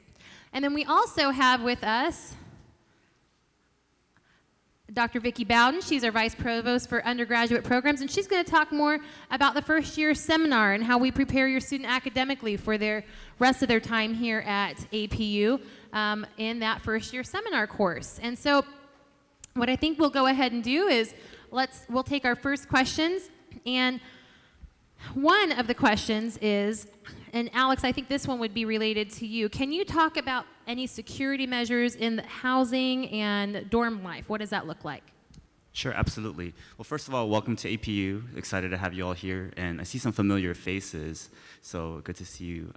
And then we also have with us Dr. Vicki Bowden. She's our Vice Provost for Undergraduate Programs, and she's going to talk more about the first year seminar and how we prepare your student academically for their rest of their time here at APU in that first year seminar course. And so what I think we'll go ahead and do is we'll take our first questions, and one of the questions is, and Alex, I think this one would be related to you. Can you talk about any security measures in the housing and dorm life? What does that look like? Sure, absolutely. Well, first of all, welcome to APU. Excited to have you all here. And I see some familiar faces, so good to see you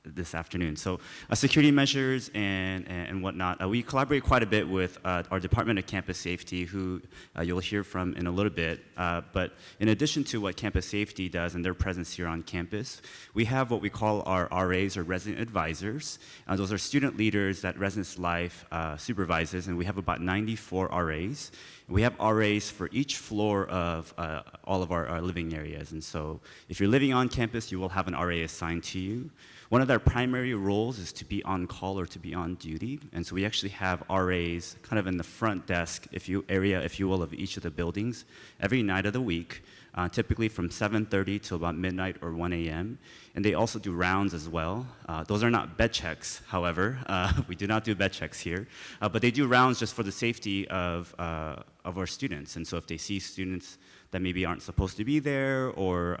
this afternoon. So security measures and whatnot. We collaborate quite a bit with our Department of Campus Safety, who you'll hear from in a little bit. But in addition to what campus safety does and their presence here on campus, we have what we call our RAs, or resident advisors. Those are student leaders that Residence Life supervises, and we have about 94 RAs. We have RAs for each floor of all of our living areas. And so if you're living on campus, you will have an RA assigned to you. One of their primary roles is to be on call or to be on duty. And so we actually have RAs kind of in the front desk, if you will, of each of the buildings every night of the week, typically from 7:30 till about midnight or 1 a.m. And they also do rounds as well. Those are not bed checks, however. We do not do bed checks here. But they do rounds just for the safety of our students. And so if they see students that maybe aren't supposed to be there, or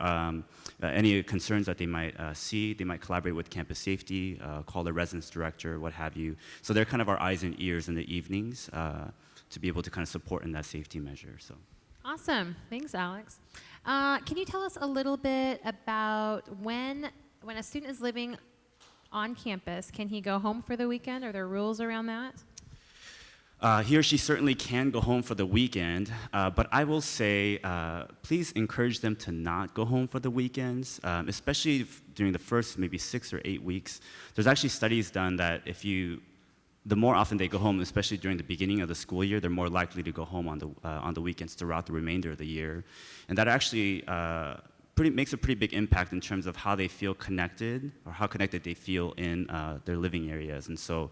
any concerns that they might see, they might collaborate with campus safety, call the residence director, what have you. So they're kind of our eyes and ears in the evenings to be able to kind of support in that safety measure. So. Awesome. Thanks, Alex. Can you tell us a little bit about when a student is living on campus, can he go home for the weekend? Are there rules around that? He or she certainly can go home for the weekend, but I will say, please encourage them to not go home for the weekends, especially during the first maybe 6 or 8 weeks. There's actually studies done that the more often they go home, especially during the beginning of the school year, they're more likely to go home on the weekends throughout the remainder of the year, and that actually makes a pretty big impact in terms of how they feel connected or how connected they feel in their living areas. And so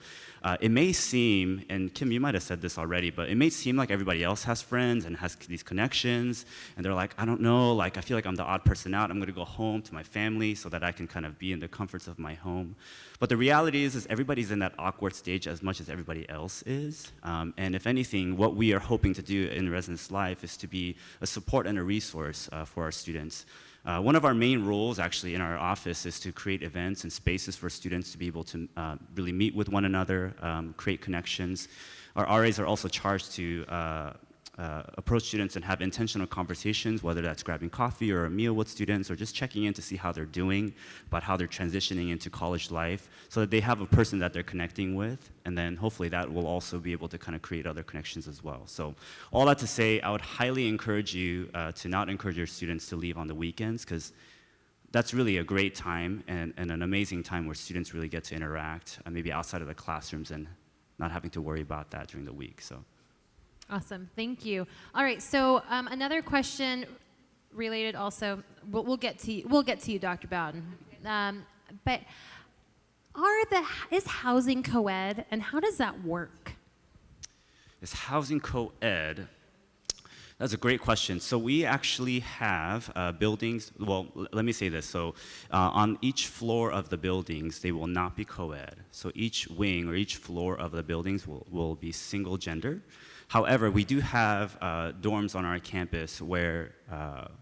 it may seem, and Kim, you might have said this already, but it may seem like everybody else has friends and has these connections, and they're like, I don't know, like I feel like I'm the odd person out. I'm going to go home to my family so that I can kind of be in the comforts of my home. But the reality is everybody's in that awkward stage as much as everybody else is. And if anything, what we are hoping to do in Residence Life is to be a support and a resource for our students. One of our main roles actually in our office is to create events and spaces for students to be able to really meet with one another, create connections. Our RAs are also charged to approach students and have intentional conversations, whether that's grabbing coffee or a meal with students or just checking in to see how they're doing, about how they're transitioning into college life, so that they have a person that they're connecting with, and then hopefully that will also be able to kind of create other connections as well. So all that to say, I would highly encourage you to not encourage your students to leave on the weekends, because that's really a great time and an amazing time where students really get to interact, maybe outside of the classrooms and not having to worry about that during the week. So. Awesome, thank you. All right, so another question related also. We'll get to you, Dr. Bowden. But is housing co-ed, and how does that work? Is housing co-ed? That's a great question. So we actually have buildings, well, let me say this. So on each floor of the buildings, they will not be co-ed. So each wing or each floor of the buildings will be single gender. However, we do have dorms on our campus where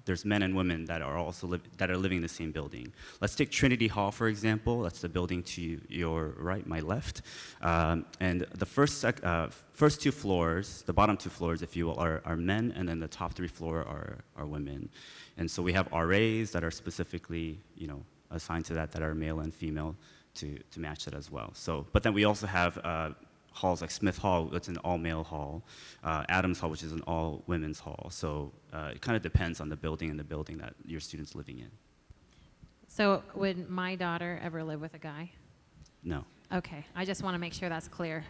there's men and women that are also living in the same building. Let's take Trinity Hall, for example. That's the building to your right, my left. And the first 2 floors, the bottom 2 floors, if you will, are men, and then the top 3 floors are women. And so we have RAs that are specifically, assigned to that are male and female to match that as well. So, but then we also have halls like Smith Hall, that's an all-male hall, Adams Hall, which is an all-women's hall. So it kind of depends on the building and the building that your student's living in. So would my daughter ever live with a guy? No. Okay, I just want to make sure that's clear.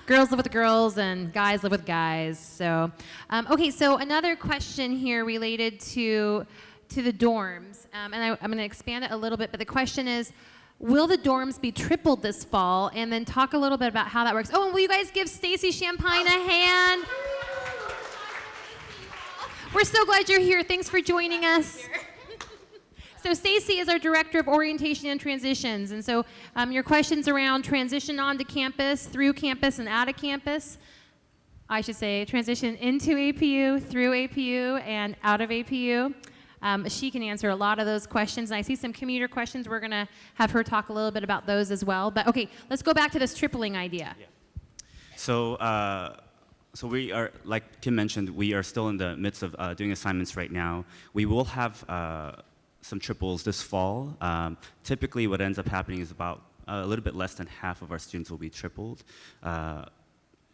Girls live with girls and guys live with guys. So, okay, so another question here related to the dorms, and I'm going to expand it a little bit, but the question is, will the dorms be tripled this fall? And then talk a little bit about how that works. Oh, and will you guys give Stacy Champagne a hand? We're so glad you're here. Thanks for joining us. So Stacy is our Director of Orientation and Transitions. And so your questions around transition onto campus, through campus, and out of campus. I should say transition into APU, through APU, and out of APU. She can answer a lot of those questions. And I see some commuter questions. We're going to have her talk a little bit about those as well. But okay, let's go back to this tripling idea. Yeah. So we are, like Kim mentioned, we are still in the midst of doing assignments right now. We will have some triples this fall. Typically what ends up happening is about a little bit less than half of our students will be tripled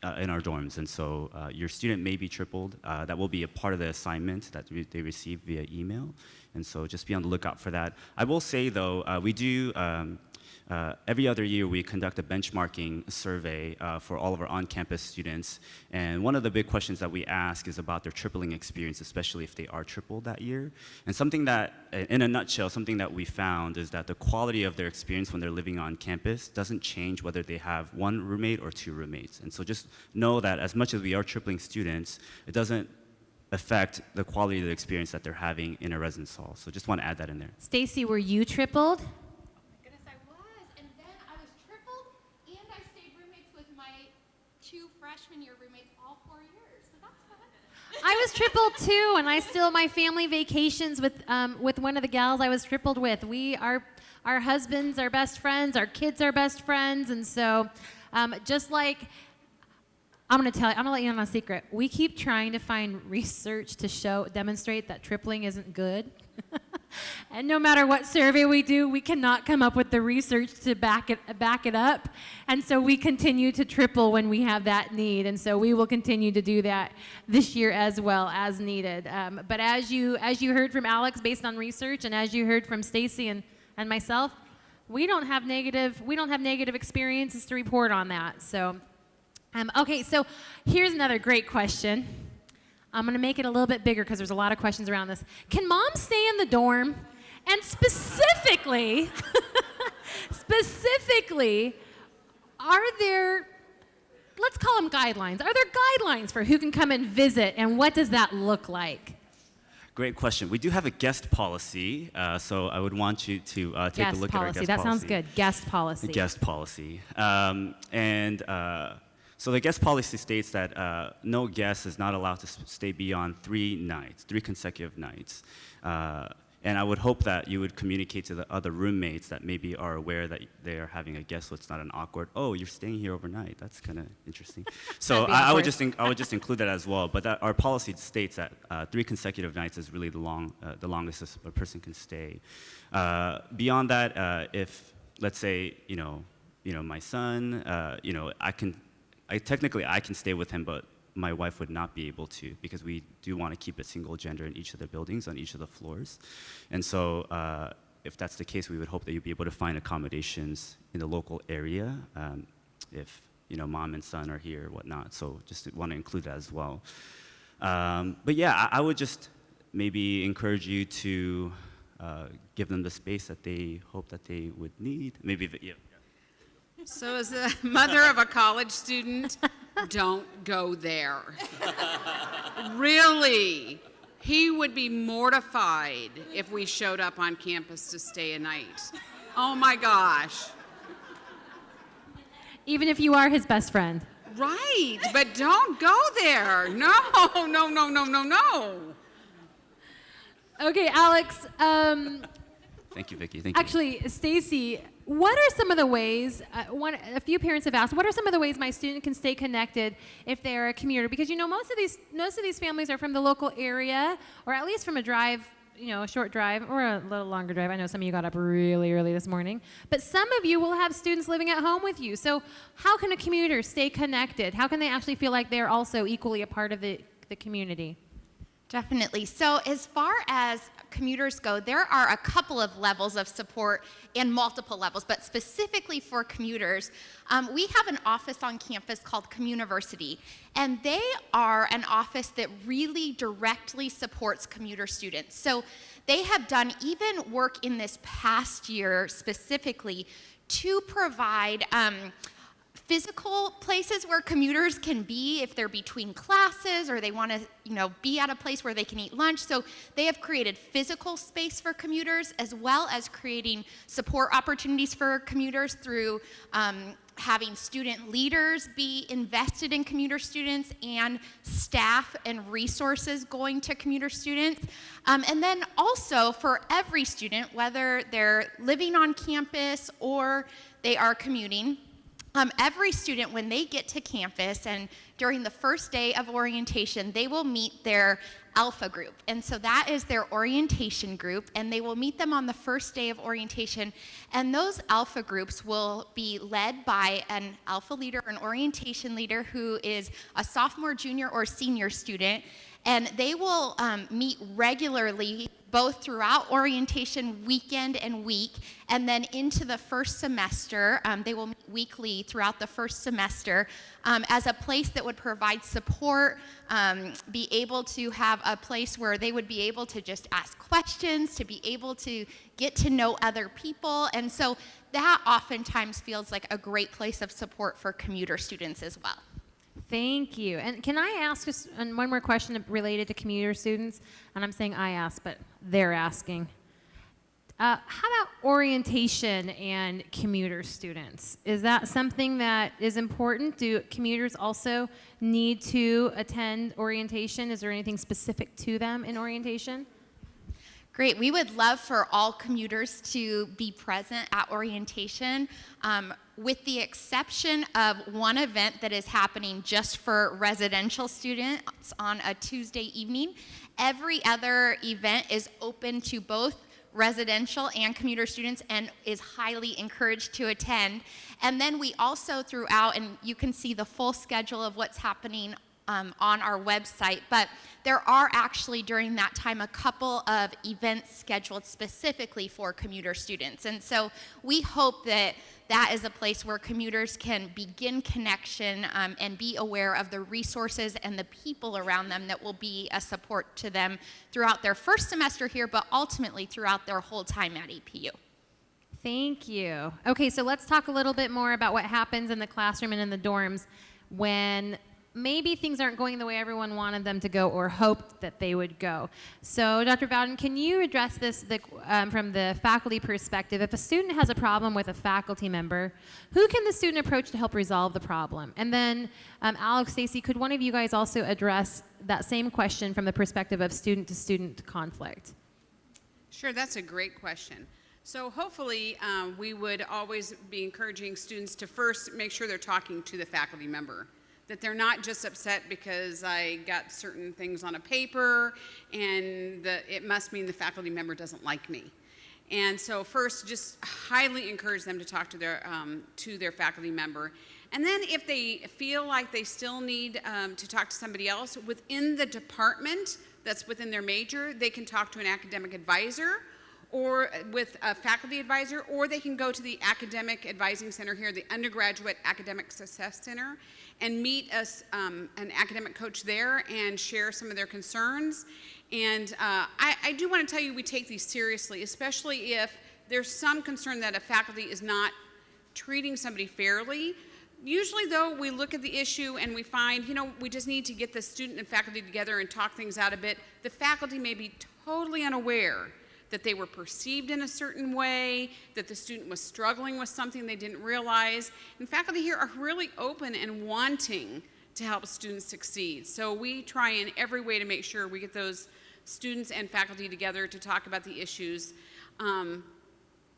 in our dorms. And so your student may be tripled. That will be a part of the assignment that they receive via email. And so just be on the lookout for that. I will say though, we do, every other year we conduct a benchmarking survey for all of our on-campus students. And one of the big questions that we ask is about their tripling experience, especially if they are tripled that year. And something that, in a nutshell, something that we found is that the quality of their experience when they're living on campus doesn't change whether they have 1 roommate or 2 roommates. And so just know that as much as we are tripling students, it doesn't affect the quality of the experience that they're having in a residence hall. So just want to add that in there. Stacy, were you tripled? Freshman year roommates all 4 years, so that's fun. I was tripled too, and I still my family vacations with one of the gals I was tripled with. Our husbands are best friends, our kids are best friends, and so just like I'm gonna let you in on a secret. We keep trying to find research to demonstrate that tripling isn't good. And no matter what survey we do, we cannot come up with the research to back it up. And so we continue to triple when we have that need. And so we will continue to do that this year as well as needed. But as you heard from Alex based on research, and as you heard from Stacy and myself, we don't have negative experiences to report on that. So, okay, so here's another great question. I'm going to make it a little bit bigger because there's a lot of questions around this. Can mom stay in the dorm? And specifically, are there, let's call them guidelines. Are there guidelines for who can come and visit, and what does that look like? Great question. We do have a guest policy, so I would want you to take a look at our guest policy. That sounds good. Guest policy. Guest policy. So the guest policy states that no guest is not allowed to stay beyond 3 consecutive nights. And I would hope that you would communicate to the other roommates that maybe are aware that they are having a guest, so it's not an awkward, oh, you're staying here overnight. That's kind of interesting. So I would just include that as well. But our policy states that 3 consecutive nights is really the longest a person can stay. Beyond that, if let's say my son, I can stay with him, but my wife would not be able to, because we do want to keep it single gender in each of the buildings on each of the floors. And so if that's the case, we would hope that you'd be able to find accommodations in the local area if mom and son are here or whatnot. So just want to include that as well. But yeah, I would just maybe encourage you to give them the space that they hope that they would need. Maybe, yeah. So as a mother of a college student, don't go there. Really. He would be mortified if we showed up on campus to stay a night. Oh my gosh. Even if you are his best friend. Right, but don't go there. No. Okay, Alex. Thank you, Vicki. Thank you. Actually, Stacy, what are some of the ways, a few parents have asked, what are some of the ways my student can stay connected if they're a commuter? Because most of these families are from the local area, or at least from a drive, a short drive, or a little longer drive. I know some of you got up really early this morning. But some of you will have students living at home with you. So how can a commuter stay connected? How can they actually feel like they're also equally a part of the community? Definitely. So as far as commuters go, there are a couple of levels of support and multiple levels, but specifically for commuters, we have an office on campus called Communiversity, and they are an office that really directly supports commuter students. So they have done even work in this past year specifically to provide physical places where commuters can be if they're between classes or they want to, be at a place where they can eat lunch. So they have created physical space for commuters, as well as creating support opportunities for commuters through having student leaders be invested in commuter students and staff and resources going to commuter students. And then also for every student, whether they're living on campus or they are commuting, every student, when they get to campus and during the first day of orientation, they will meet their alpha group. And so that is their orientation group, and they will meet them on the first day of orientation. And those alpha groups will be led by an alpha leader, an orientation leader who is a sophomore, junior, or senior student. And they will meet regularly both throughout orientation weekend and week, and then into the first semester. They will meet weekly throughout the first semester as a place that would provide support, be able to have a place where they would be able to just ask questions, to be able to get to know other people. And so that oftentimes feels like a great place of support for commuter students as well. Thank you. And can I ask just one more question related to commuter students? And I'm saying I ask, but they're asking. How about orientation and commuter students? Is that something that is important? Do commuters also need to attend orientation? Is there anything specific to them in orientation? Great. We would love for all commuters to be present at orientation, with the exception of one event that is happening just for residential students on a Tuesday evening. Every other event is open to both residential and commuter students, and is highly encouraged to attend. And then we also throughout, and you can see the full schedule of what's happening on our website, but there are actually during that time a couple of events scheduled specifically for commuter students. And so we hope that that is a place where commuters can begin connection and be aware of the resources and the people around them that will be a support to them throughout their first semester here, but ultimately throughout their whole time at APU. Thank you. Okay, so let's talk a little bit more about what happens in the classroom and in the dorms when maybe things aren't going the way everyone wanted them to go or hoped that they would go. So, Dr. Bowden, can you address this from the faculty perspective? If a student has a problem with a faculty member, who can the student approach to help resolve the problem? And then, Alex, Stacy, could one of you guys also address that same question from the perspective of student-to-student conflict? Sure, that's a great question. So hopefully we would always be encouraging students to first make sure they're talking to the faculty member, that they're not just upset because I got certain things on a paper and it must mean the faculty member doesn't like me. And so first, just highly encourage them to talk to their faculty member. And then if they feel like they still need to talk to somebody else within the department that's within their major, they can talk to an academic advisor or with a faculty advisor, or they can go to the Academic Advising Center here, the Undergraduate Academic Success Center, and meet an academic coach there and share some of their concerns. And I do want to tell you we take these seriously, especially if there's some concern that a faculty is not treating somebody fairly. Usually, though, we look at the issue and we find, we just need to get the student and faculty together and talk things out a bit. The faculty may be totally unaware that they were perceived in a certain way, that the student was struggling with something they didn't realize. And faculty here are really open and wanting to help students succeed. So we try in every way to make sure we get those students and faculty together to talk about the issues.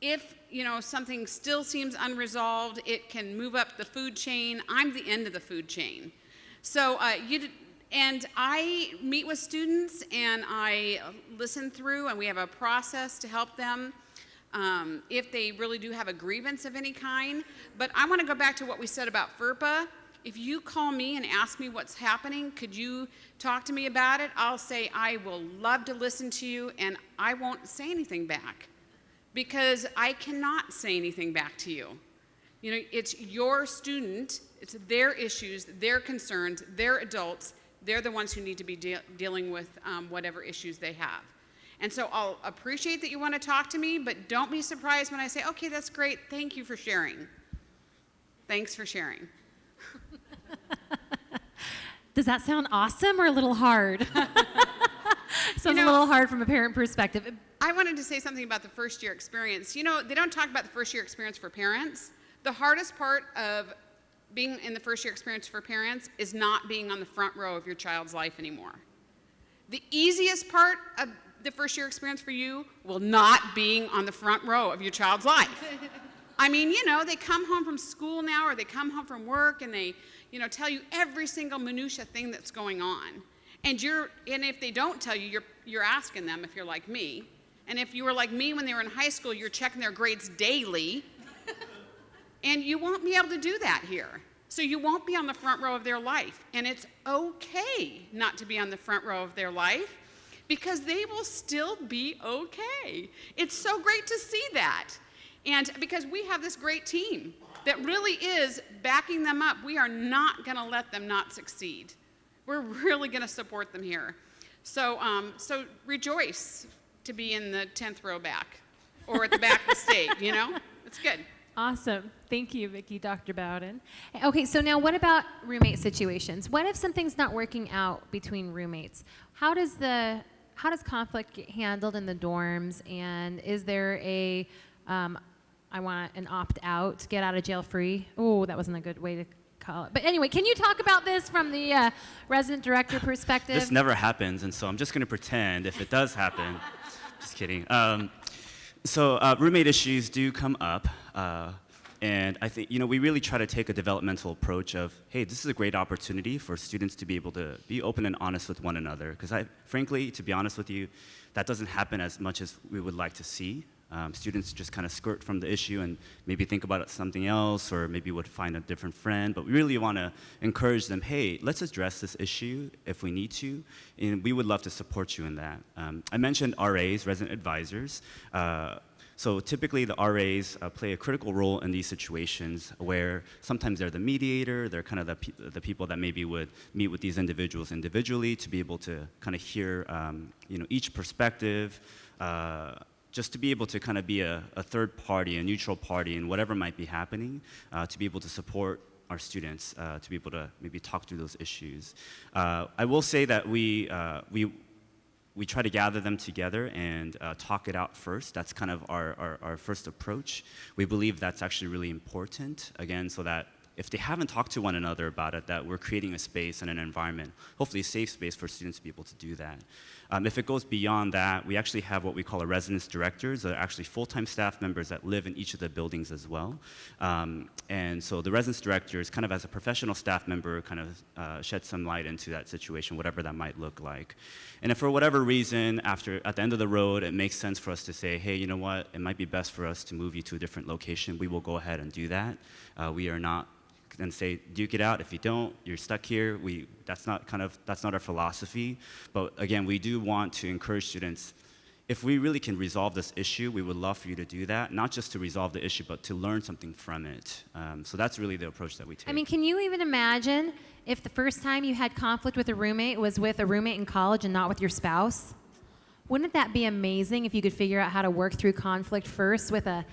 If something still seems unresolved, it can move up the food chain. I'm the end of the food chain. So and I meet with students and I listen through, and we have a process to help them if they really do have a grievance of any kind. But I want to go back to what we said about FERPA. If you call me and ask me what's happening, could you talk to me about it? I'll say I will love to listen to you, and I won't say anything back because I cannot say anything back to you. It's your student, it's their issues, their concerns, their adults. They're the ones who need to be dealing with whatever issues they have. And so I'll appreciate that you want to talk to me, but don't be surprised when I say, okay, that's great, thank you for sharing. Thanks for sharing. Does that sound awesome or a little hard? Sounds a little hard from a parent perspective. I wanted to say something about the first year experience. They don't talk about the first year experience for parents. The hardest part of being in the first year experience for parents is not being on the front row of your child's life anymore. The easiest part of the first year experience for you will not being on the front row of your child's life. I mean, they come home from school now, or they come home from work, and they, tell you every single minutia thing that's going on. And if they don't tell you, you're asking them if you're like me. And if you were like me when they were in high school, you're checking their grades daily. And you won't be able to do that here. So you won't be on the front row of their life. And it's okay not to be on the front row of their life because they will still be okay. It's so great to see that. And because we have this great team that really is backing them up, we are not going to let them not succeed. We're really going to support them here. So, so rejoice to be in the 10th row back or at the back of the stage, It's good. Awesome. Thank you, Vicki, Dr. Bowden. Okay, so now what about roommate situations? What if something's not working out between roommates? How does conflict get handled in the dorms? And is there I want an opt-out, get out of jail free? Oh, that wasn't a good way to call it. But anyway, can you talk about this from the resident director perspective? This never happens, and so I'm just going to pretend if it does happen. Just kidding. So roommate issues do come up, And I think, we really try to take a developmental approach of, hey, this is a great opportunity for students to be able to be open and honest with one another. Because frankly, to be honest with you, that doesn't happen as much as we would like to see. Students just kind of skirt from the issue and maybe think about something else, or maybe would find a different friend. But we really want to encourage them, hey, let's address this issue if we need to, and we would love to support you in that. I mentioned RAs, resident advisors. So typically the RAs play a critical role in these situations where sometimes they're the mediator, they're kind of the people that maybe would meet with these individuals individually to be able to kind of hear each perspective, just to be able to kind of be a third party, a neutral party in whatever might be happening, to be able to support our students, to be able to maybe talk through those issues. I will say that we try to gather them together and talk it out first. That's kind of our first approach. We believe that's actually really important, again, so that if they haven't talked to one another about it, that we're creating a space and an environment, hopefully a safe space for students to be able to do that. If it goes beyond that, we actually have what we call a residence directors. They're actually full-time staff members that live in each of the buildings as well. And so the residence directors, kind of as a professional staff member, kind of shed some light into that situation, whatever that might look like. And if for whatever reason, at the end of the road, it makes sense for us to say, hey, you know what, it might be best for us to move you to a different location, we will go ahead and do that. We are not and say, duke it out. If you don't, you're stuck here. That's not our philosophy. But again, we do want to encourage students, if we really can resolve this issue, we would love for you to do that, not just to resolve the issue, but to learn something from it. So that's really the approach that we take. I mean, can you even imagine if the first time you had conflict with a roommate was with a roommate in college and not with your spouse? Wouldn't that be amazing if you could figure out how to work through conflict first with a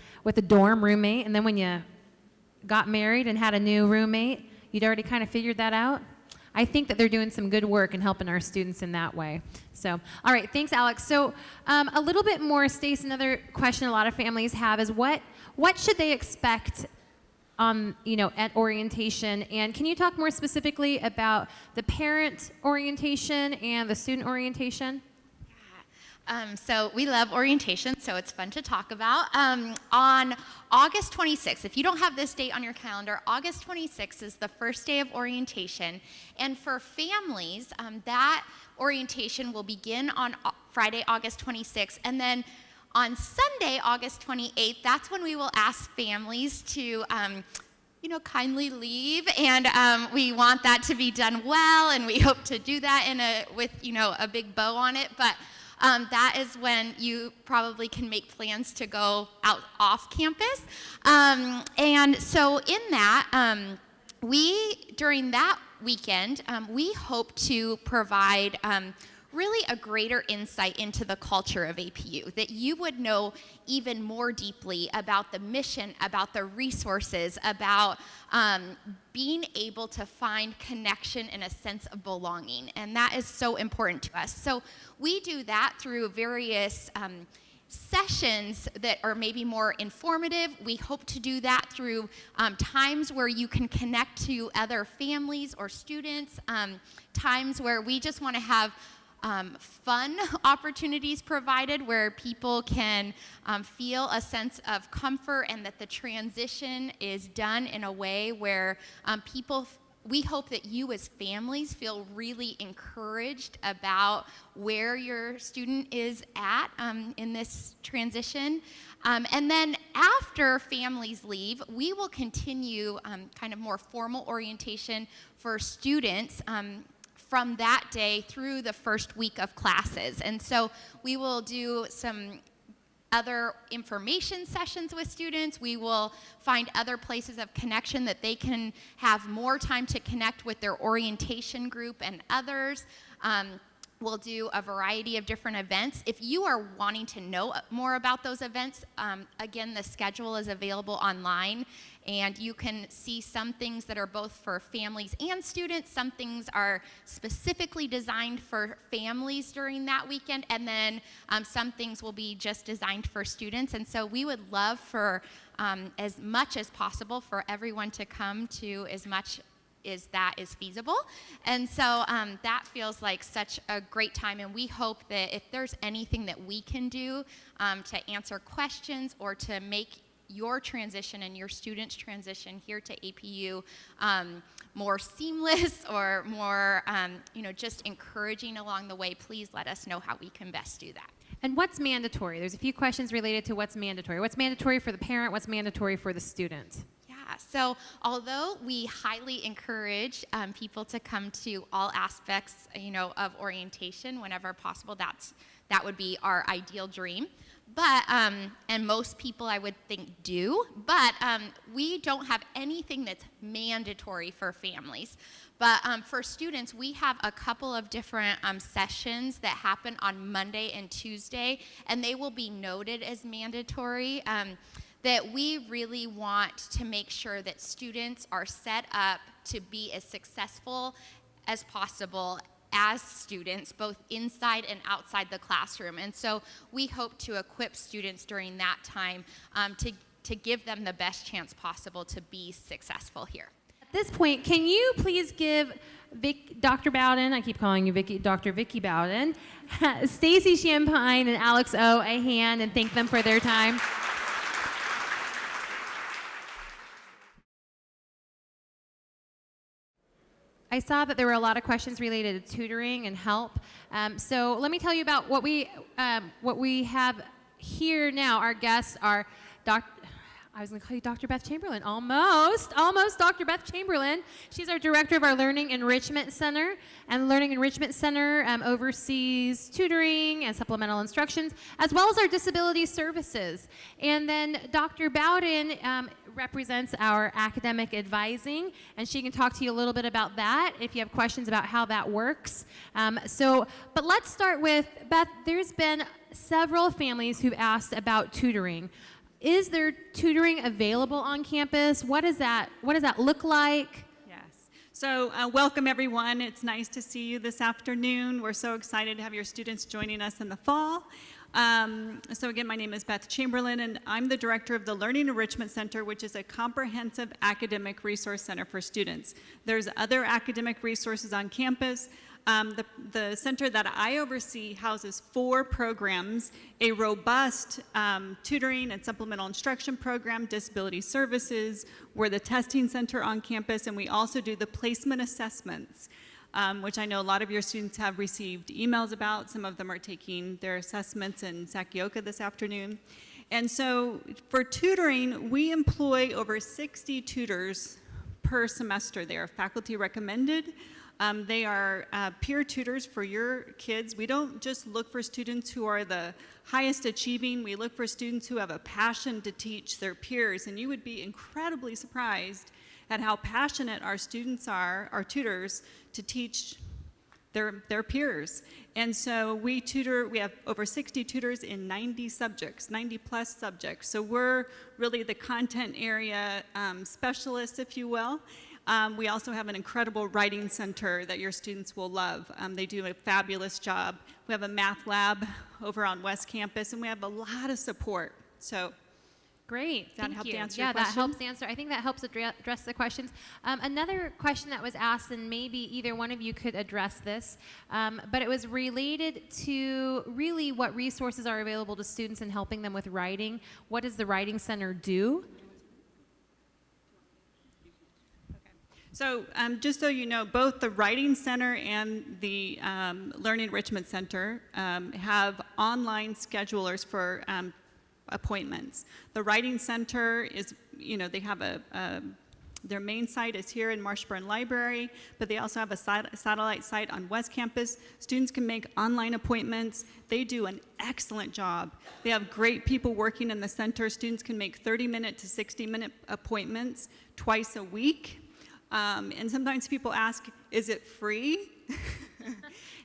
dorm roommate, and then when you got married and had a new roommate, you'd already kind of figured that out? I think that they're doing some good work in helping our students in that way. So, all right, thanks, Alex. So, a little bit more, Stace, another question a lot of families have is what should they expect at orientation? And can you talk more specifically about the parent orientation and the student orientation? So we love orientation, so it's fun to talk about. On August 26th, if you don't have this date on your calendar, August 26th is the first day of orientation. And for families, that orientation will begin on Friday, August 26th. And then on Sunday, August 28th, that's when we will ask families to kindly leave, and we want that to be done well, and we hope to do that with a big bow on it. But that is when you probably can make plans to go out off campus. And so in that, during that weekend, we hope to provide really a greater insight into the culture of APU, that you would know even more deeply about the mission, about the resources, about being able to find connection and a sense of belonging. And that is so important to us. So we do that through various sessions that are maybe more informative. We hope to do that through times where you can connect to other families or students, times where we just want to have fun opportunities provided where people can feel a sense of comfort, and that the transition is done in a way where we hope that you as families feel really encouraged about where your student is at in this transition. And then after families leave, we will continue kind of more formal orientation for students from that day through the first week of classes. And so we will do some other information sessions with students. We will find other places of connection that they can have more time to connect with their orientation group and others. We'll do a variety of different events. If you are wanting to know more about those events, again, the schedule is available online, and you can see some things that are both for families and students. Some things are specifically designed for families during that weekend, and then some things will be just designed for students. And so we would love for as much as possible for everyone to come to as much is that is feasible. And so that feels like such a great time, and we hope that if there's anything that we can do to answer questions or to make your transition and your students' transition here to APU more seamless or more, just encouraging along the way, please let us know how we can best do that. And what's mandatory? There's a few questions related to what's mandatory. What's mandatory for the parent? What's mandatory for the student? Yeah, so although we highly encourage people to come to all aspects, of orientation whenever possible, that would be our ideal dream. But, and most people I would think do, but we don't have anything that's mandatory for families. But for students, we have a couple of different sessions that happen on Monday and Tuesday, and they will be noted as mandatory. That we really want to make sure that students are set up to be as successful as possible as students, both inside and outside the classroom. And so we hope to equip students during that time to give them the best chance possible to be successful here. At this point, can you please give Dr. Bowden, I keep calling you Dr. Vicki Bowden, Stacy Champagne and Alex O a hand and thank them for their time? I saw that there were a lot of questions related to tutoring and help. So let me tell you about what we have here now. Our guests are I was going to call you Dr. Beth Chamberlain. Almost Dr. Beth Chamberlain. She's our director of our Learning Enrichment Center. And Learning Enrichment Center oversees tutoring and supplemental instructions, as well as our disability services. And then Dr. Bowden represents our academic advising, and she can talk to you a little bit about that if you have questions about how that works. But let's start with, Beth, there's been several families who've asked about tutoring. Is there tutoring available on campus? What does that look like? Yes. So welcome everyone. It's nice to see you this afternoon. We're so excited to have your students joining us in the fall. So again, my name is Beth Chamberlain, and I'm the director of the Learning Enrichment Center, which is a comprehensive academic resource center for students. There's other academic resources on campus. The center that I oversee houses 4 programs: a robust tutoring and supplemental instruction program, disability services. We're the testing center on campus, and we also do the placement assessments, which I know a lot of your students have received emails about. Some of them are taking their assessments in Sakioka this afternoon. And so for tutoring, we employ over 60 tutors per semester. They are faculty recommended. They are peer tutors for your kids. We don't just look for students who are the highest achieving. We look for students who have a passion to teach their peers. And you would be incredibly surprised at how passionate our students are, our tutors, to teach their peers. And so we have over 60 tutors in 90 subjects, 90 plus subjects. So we're really the content area specialists, if you will. We also have an incredible writing center that your students will love. They do a fabulous job. We have a math lab over on West Campus, and we have a lot of support. So, great. Does that help to answer your question? Yeah, that helps question? answer. I think that helps address the questions. Another question that was asked, and maybe either one of you could address this, but it was related to really what resources are available to students in helping them with writing. What does the Writing Center do? So just so you know, both the Writing Center and the Learning Enrichment Center have online schedulers for appointments. The Writing Center is, they have their main site is here in Marshburn Library, but they also have a satellite site on West Campus. Students can make online appointments. They do an excellent job. They have great people working in the center. Students can make 30-minute to 60-minute appointments twice a week. And sometimes people ask, is it free?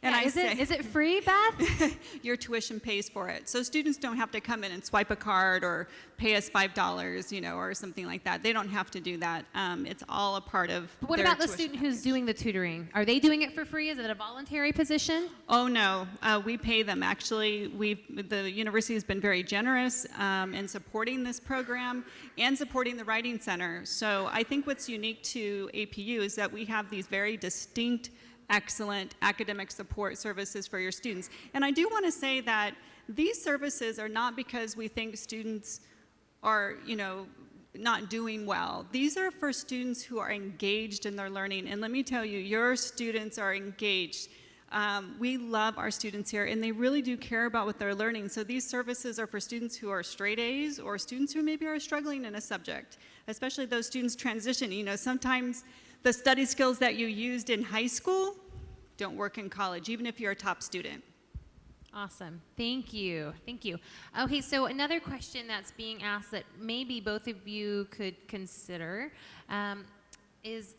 And is it free, Beth? Your tuition pays for it. So students don't have to come in and swipe a card or pay us $5, or something like that. They don't have to do that. It's all a part of But what their about the tuition student who's package. doing the tutoring? Are they doing it for free? Is it a voluntary position? Oh, no. We pay them. Actually, the university has been very generous in supporting this program and supporting the Writing Center. So I think what's unique to APU is that we have these very distinct, excellent academic support services for your students. And I do want to say that these services are not because we think students are, not doing well. These are for students who are engaged in their learning. And let me tell you, your students are engaged. We love our students here, and they really do care about what they're learning. So these services are for students who are straight A's or students who maybe are struggling in a subject, especially those students transitioning. Sometimes the study skills that you used in high school don't work in college, even if you're a top student. Awesome. Thank you. Thank you. Okay, so another question that's being asked that maybe both of you could consider is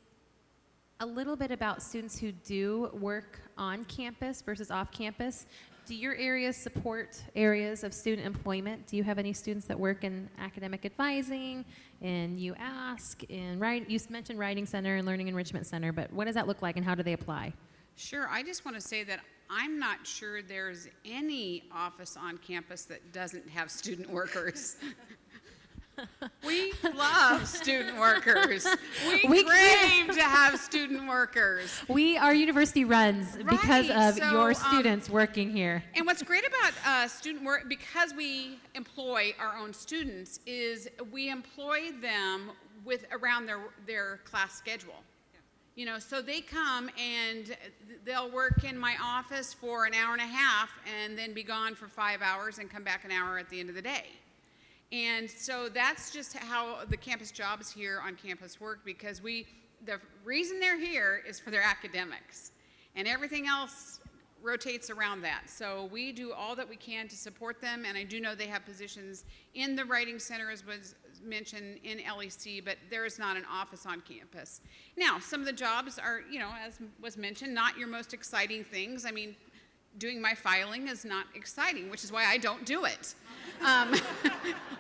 a little bit about students who do work on campus versus off campus. Do your areas support areas of student employment? Do you have any students that work in academic advising, in UAsk, you mentioned Writing Center and Learning Enrichment Center, but what does that look like and how do they apply? Sure, I just want to say that I'm not sure there's any office on campus that doesn't have student workers. We love student workers. We crave to have student workers. Our university runs because Right, of so, your students working here. And what's great about student work, because we employ our own students, is we employ them around their class schedule. So they come and they'll work in my office for an hour and a half and then be gone for 5 hours and come back an hour at the end of the day. And so that's just how the campus jobs here on campus work, because the reason they're here is for their academics, and everything else rotates around that. So we do all that we can to support them, and I do know they have positions in the Writing Center, as was mentioned, in LEC, but there is not an office on campus. Now, some of the jobs are, as was mentioned, not your most exciting things. I mean, doing my filing is not exciting, which is why I don't do it.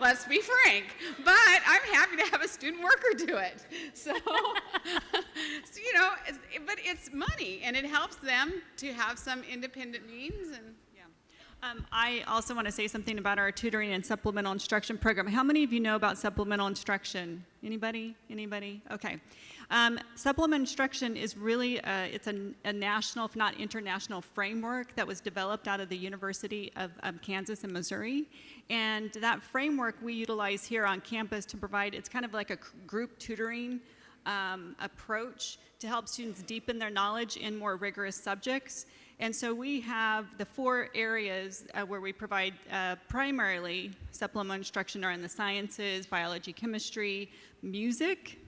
Let's be frank. But I'm happy to have a student worker do it. So but it's money, and it helps them to have some independent means. And I also want to say something about our tutoring and supplemental instruction program. How many of you know about supplemental instruction? Anybody? Okay. Supplemental instruction is really, it's a national, if not international, framework that was developed out of the University of Kansas and Missouri. And that framework we utilize here on campus to provide, it's kind of like a group tutoring approach to help students deepen their knowledge in more rigorous subjects. And so we have the 4 areas where we provide primarily supplemental instruction are in the sciences, biology, chemistry, music,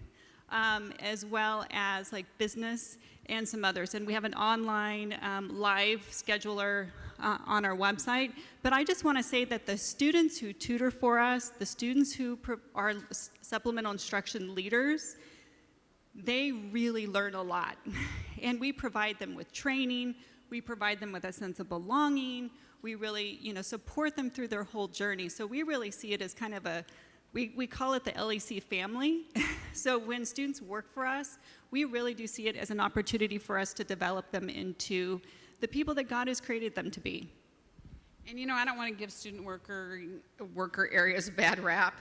as well as like business and some others. And we have an online live scheduler on our website. But I just want to say that the students who tutor for us, the students who are supplemental instruction leaders, they really learn a lot. And we provide them with training. We provide them with a sense of belonging. We really, support them through their whole journey. So we really see it as kind of we call it the LEC family. So when students work for us, we really do see it as an opportunity for us to develop them into the people that God has created them to be. And I don't want to give student worker areas a bad rap.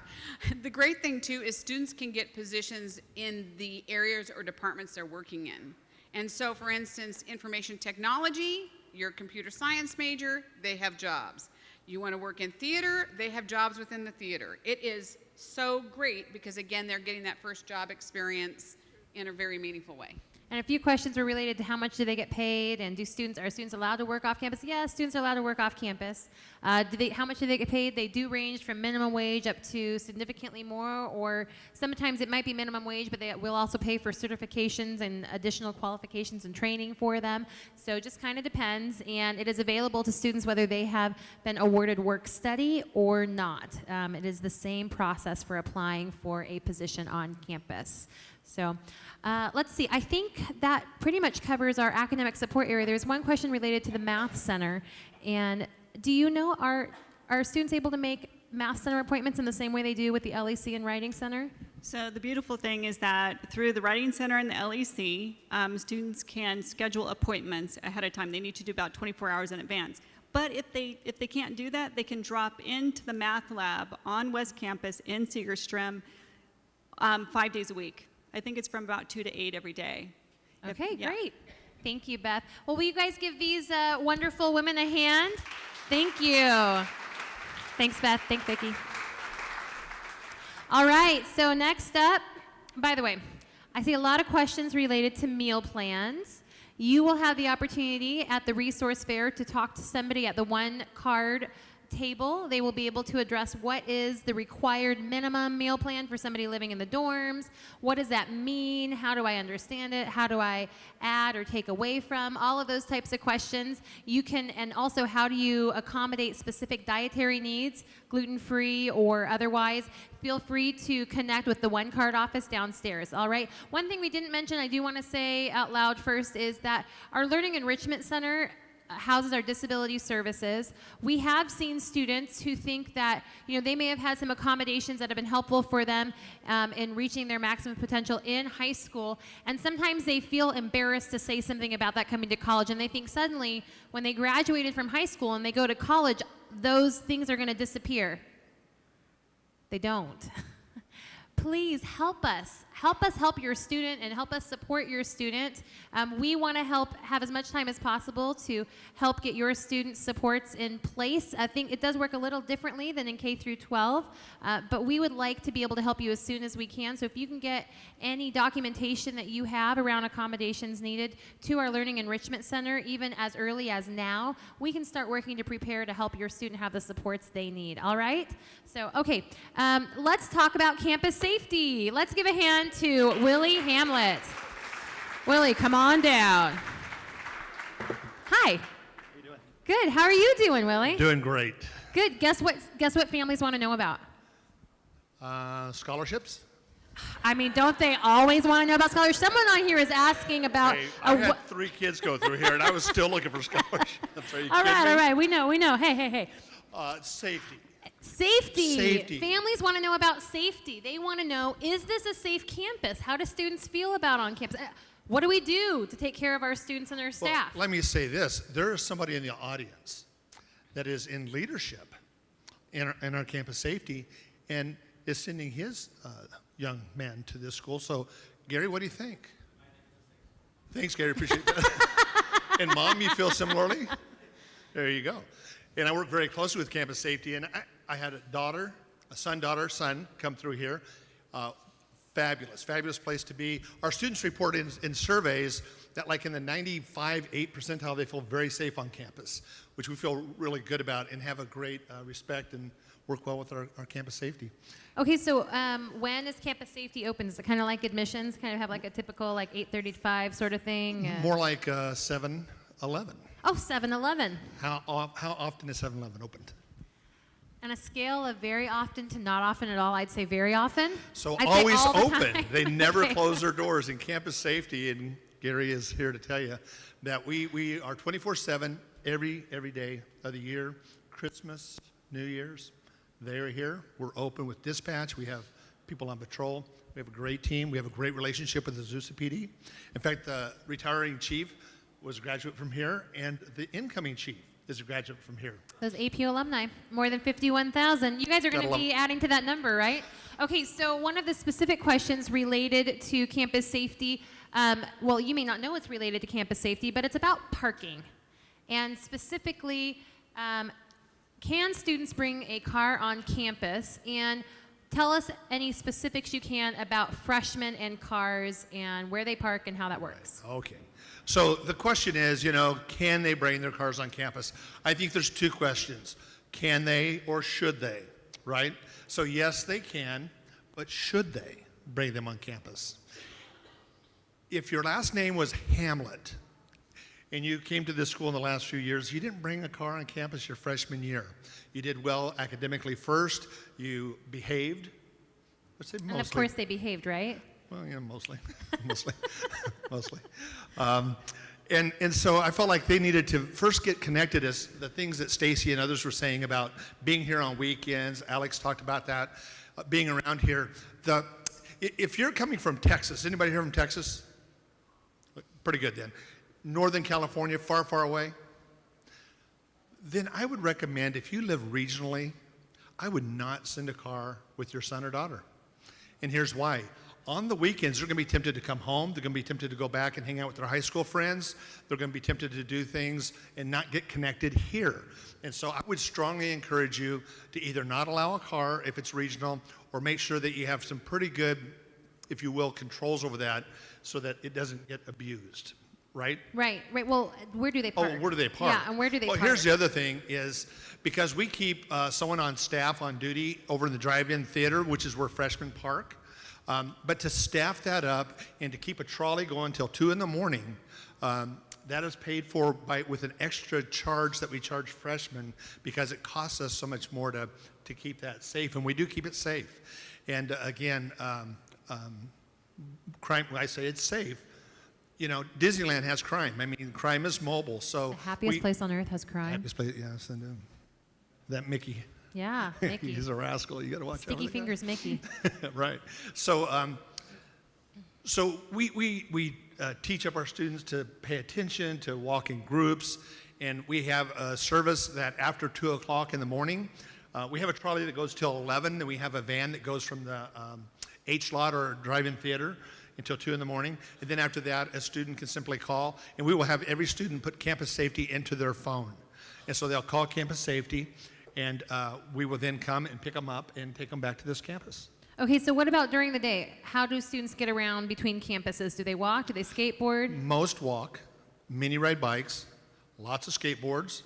The great thing too is students can get positions in the areas or departments they're working in. And so, for instance, information technology, you're a computer science major, they have jobs. You want to work in theater, they have jobs within the theater. It is so great because, again, they're getting that first job experience in a very meaningful way. And a few questions were related to how much do they get paid, and are students allowed to work off campus? Yes, students are allowed to work off campus. How much do they get paid? They do range from minimum wage up to significantly more, or sometimes it might be minimum wage, but they will also pay for certifications and additional qualifications and training for them. So it just kind of depends, and it is available to students whether they have been awarded work study or not. It is the same process for applying for a position on campus. So let's see, I think that pretty much covers our academic support area. There's one question related to the Math Center. And do you know, are students able to make Math Center appointments in the same way they do with the LEC and Writing Center? So the beautiful thing is that through the Writing Center and the LEC, students can schedule appointments ahead of time. They need to do about 24 hours in advance. But if they can't do that, they can drop into the math lab on West Campus in Segerstrom 5 days a week. I think it's from about 2 to 8 every day. Okay, great. Thank you, Beth. Well, will you guys give these wonderful women a hand? Thank you. Thanks, Beth. Thanks, Vicki. All right, so next up, by the way, I see a lot of questions related to meal plans. You will have the opportunity at the resource fair to talk to somebody at the one card table. They will be able to address what is the required minimum meal plan for somebody living in the dorms. What does that mean? How do I understand it? How do I add or take away from? All of those types of questions. You can, and also how do you accommodate specific dietary needs, gluten-free or otherwise? Feel free to connect with the one card office downstairs, all right? One thing we didn't mention, I do want to say out loud first, is that our Learning Enrichment Center houses our disability services. We have seen students who think that, they may have had some accommodations that have been helpful for them in reaching their maximum potential in high school, and sometimes they feel embarrassed to say something about that coming to college, and they think suddenly when they graduated from high school and they go to college, those things are going to disappear. They don't. Please help us. Help us help your student and help us support your student. We want to have as much time as possible to help get your student supports in place. I think it does work a little differently than in K through 12, but we would like to be able to help you as soon as we can. So if you can get any documentation that you have around accommodations needed to our Learning Enrichment Center, even as early as now, we can start working to prepare to help your student have the supports they need. All right? So, okay, let's talk about campus safety. Let's give a hand to Willie Hamlet. Willie, come on down. Hi. How you doing? Good. How are you doing, Willie? Doing great. Good. Guess what families want to know about? Scholarships? I mean, don't they always want to know about scholarships? Someone on here is asking about. Hey, I had 3 kids go through here, and I was still looking for scholarships. All right. We know. Hey. Safety. Safety. Families want to know about safety. They want to know, is this a safe campus? How do students feel about on campus? What do we do to take care of our students and our staff? Well, let me say this. There is somebody in the audience that is in leadership in our campus safety and is sending his young man to this school. So, Gary, what do you think? Thanks, Gary. Appreciate that. And, Mom, you feel similarly? There you go. And I work very closely with campus safety, and I had a son come through here. Fabulous place to be. Our students report in surveys that like in the 95-8 percentile, they feel very safe on campus, which we feel really good about and have a great respect and work well with our campus safety. Okay, so when is campus safety open? Is it kind of like admissions, kind of have like a typical like 8:30 to 5 sort of thing? More like 7-11. Oh, 7-11. How often is 7-Eleven opened? On a scale of very often to not often at all, I'd say very often. So I'd say always all the open. time. They never Okay. close their doors in campus safety, and Gary is here to tell you that we are 24/7 every day of the year. Christmas, New Year's, they're here. We're open with dispatch. We have people on patrol. We have a great team. We have a great relationship with the Azusa PD. In fact, the retiring chief was a graduate from here, and the incoming chief is a graduate from here. Those APU alumni, more than 51,000. You guys are going to be adding to that number, right? Okay, so one of the specific questions related to campus safety, well, you may not know it's related to campus safety, but it's about parking. And specifically, can students bring a car on campus? And tell us any specifics you can about freshmen and cars and where they park and how that works. Right. Okay. So the question is, can they bring their cars on campus? I think there's 2 questions. Can they or should they, right? So yes, they can, but should they bring them on campus? If your last name was Hamlet and you came to this school in the last few years, you didn't bring a car on campus your freshman year. You did well academically first, you behaved. Let's say mostly. And of course they behaved, right? Well, mostly. Mostly. And so I felt like they needed to first get connected as the things that Stacy and others were saying about being here on weekends. Alex talked about that, being around here. If you're coming from Texas, anybody here from Texas? Pretty good then. Northern California, far, far away. Then I would recommend if you live regionally, I would not send a car with your son or daughter. And here's why. On the weekends, they're going to be tempted to come home. They're going to be tempted to go back and hang out with their high school friends. They're going to be tempted to do things and not get connected here. And so I would strongly encourage you to either not allow a car if it's regional or make sure that you have some pretty good, if you will, controls over that so that it doesn't get abused, right? Right. Well, where do they park? Oh, where do they park? Yeah, and where do they well, park? here's the other thing is because we keep someone on staff on duty over in the drive-in theater, which is where freshmen park. But to staff that up and to keep a trolley going until 2 in the morning, that is paid for with an extra charge that we charge freshmen because it costs us so much more to keep that safe, and we do keep it safe. And again, crime, when I say it's safe, you know, Disneyland has crime. I mean, crime is mobile, so. The happiest place on earth has crime. Happiest place, yes, and that Mickey. Yeah, Mickey. He's a rascal. You got to watch out. Sticky fingers Mickey. Right. So, we teach up our students to pay attention, to walk in groups, and we have a service that after 2 o'clock in the morning, we have a trolley that goes till 11, and we have a van that goes from the H lot or drive-in theater until 2 in the morning. And then after that, a student can simply call, and we will have every student put campus safety into their phone. And so they'll call campus safety, and we will then come and pick them up and take them back to this campus. Okay, so what about during the day? How do students get around between campuses? Do they walk? Do they skateboard? Most walk, mini ride bikes, lots of skateboards,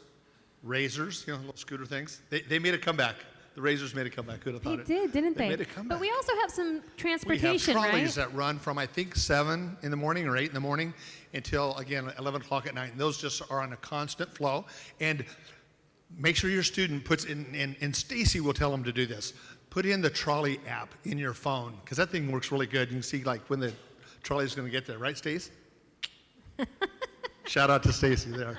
razors, you know, little scooter things. They made a comeback. The razors made a comeback. Who'd have They thought it? did, didn't they? made a comeback. But we also have some We have transportation, trolleys right? that run from, I think, 7 in the morning or 8 in the morning until, again, 11 o'clock at night. And those just are on a constant flow. And make sure your student puts in, and Stacy will tell them to do this, put in the trolley app in your phone, because that thing works really good. You can see like when the trolley is going to get there. Right, Stace? Shout out to Stacy there.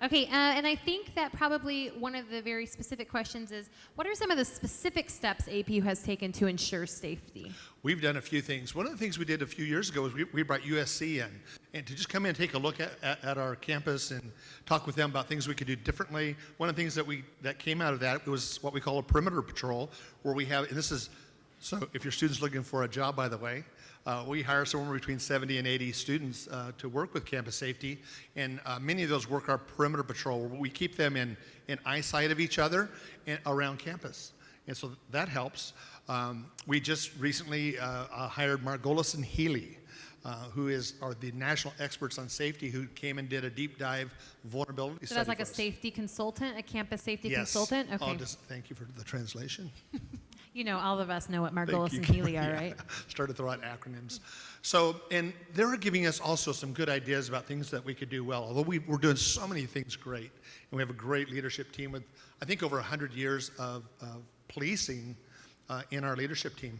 Okay, and I think that probably one of the very specific questions is, what are some of the specific steps APU has taken to ensure safety? We've done a few things. One of the things we did a few years ago was we brought USC in, and to just come in and take a look at our campus and talk with them about things we could do differently. One of the things that came out of that was what we call a perimeter patrol, where we have, and this is, so if your student's looking for a job, by the way, we hire somewhere between 70 and 80 students to work with campus safety, and many of those work our perimeter patrol, where we keep them in eyesight of each other and around campus. And so that helps. We just recently hired Margolis and Healy, who are the national experts on safety, who came and did a deep dive vulnerability So study that's like for a us. safety consultant, a campus safety Yes. consultant? Okay. Thank you for the translation. You know, all of us know what Thank Margolis you. and Healy are, Yeah. right? Started to throw out acronyms. So, and they're giving us also some good ideas about things that we could do well. Although we're doing so many things great, and we have a great leadership team with, I think, over 100 years of policing in our leadership team.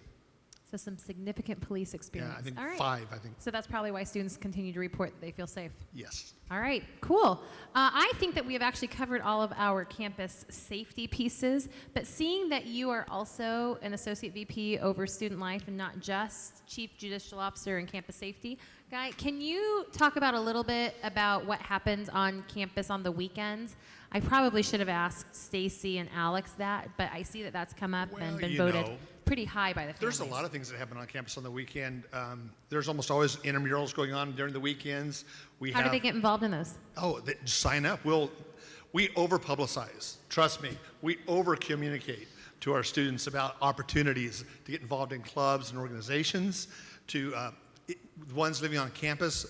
So some significant police experience. Yeah, I think all right. 5, I think. So that's probably why students continue to report that they feel safe. Yes. All right, cool. I think that we have actually covered all of our campus safety pieces, but seeing that you are also an Associate VP over student life and not just Chief Judicial Officer in campus safety, Guy, can you talk about a little bit about what happens on campus on the weekends? I probably should have asked Stacy and Alex that, but I see that that's come up and Well, been you voted know, pretty high by the families. There's a lot of things that happen on campus on the weekend. There's almost always intramurals going on during the weekends. How do they get involved in those? Sign up. We over-publicize. Trust me. We over-communicate to our students about opportunities to get involved in clubs and organizations. The ones living on campus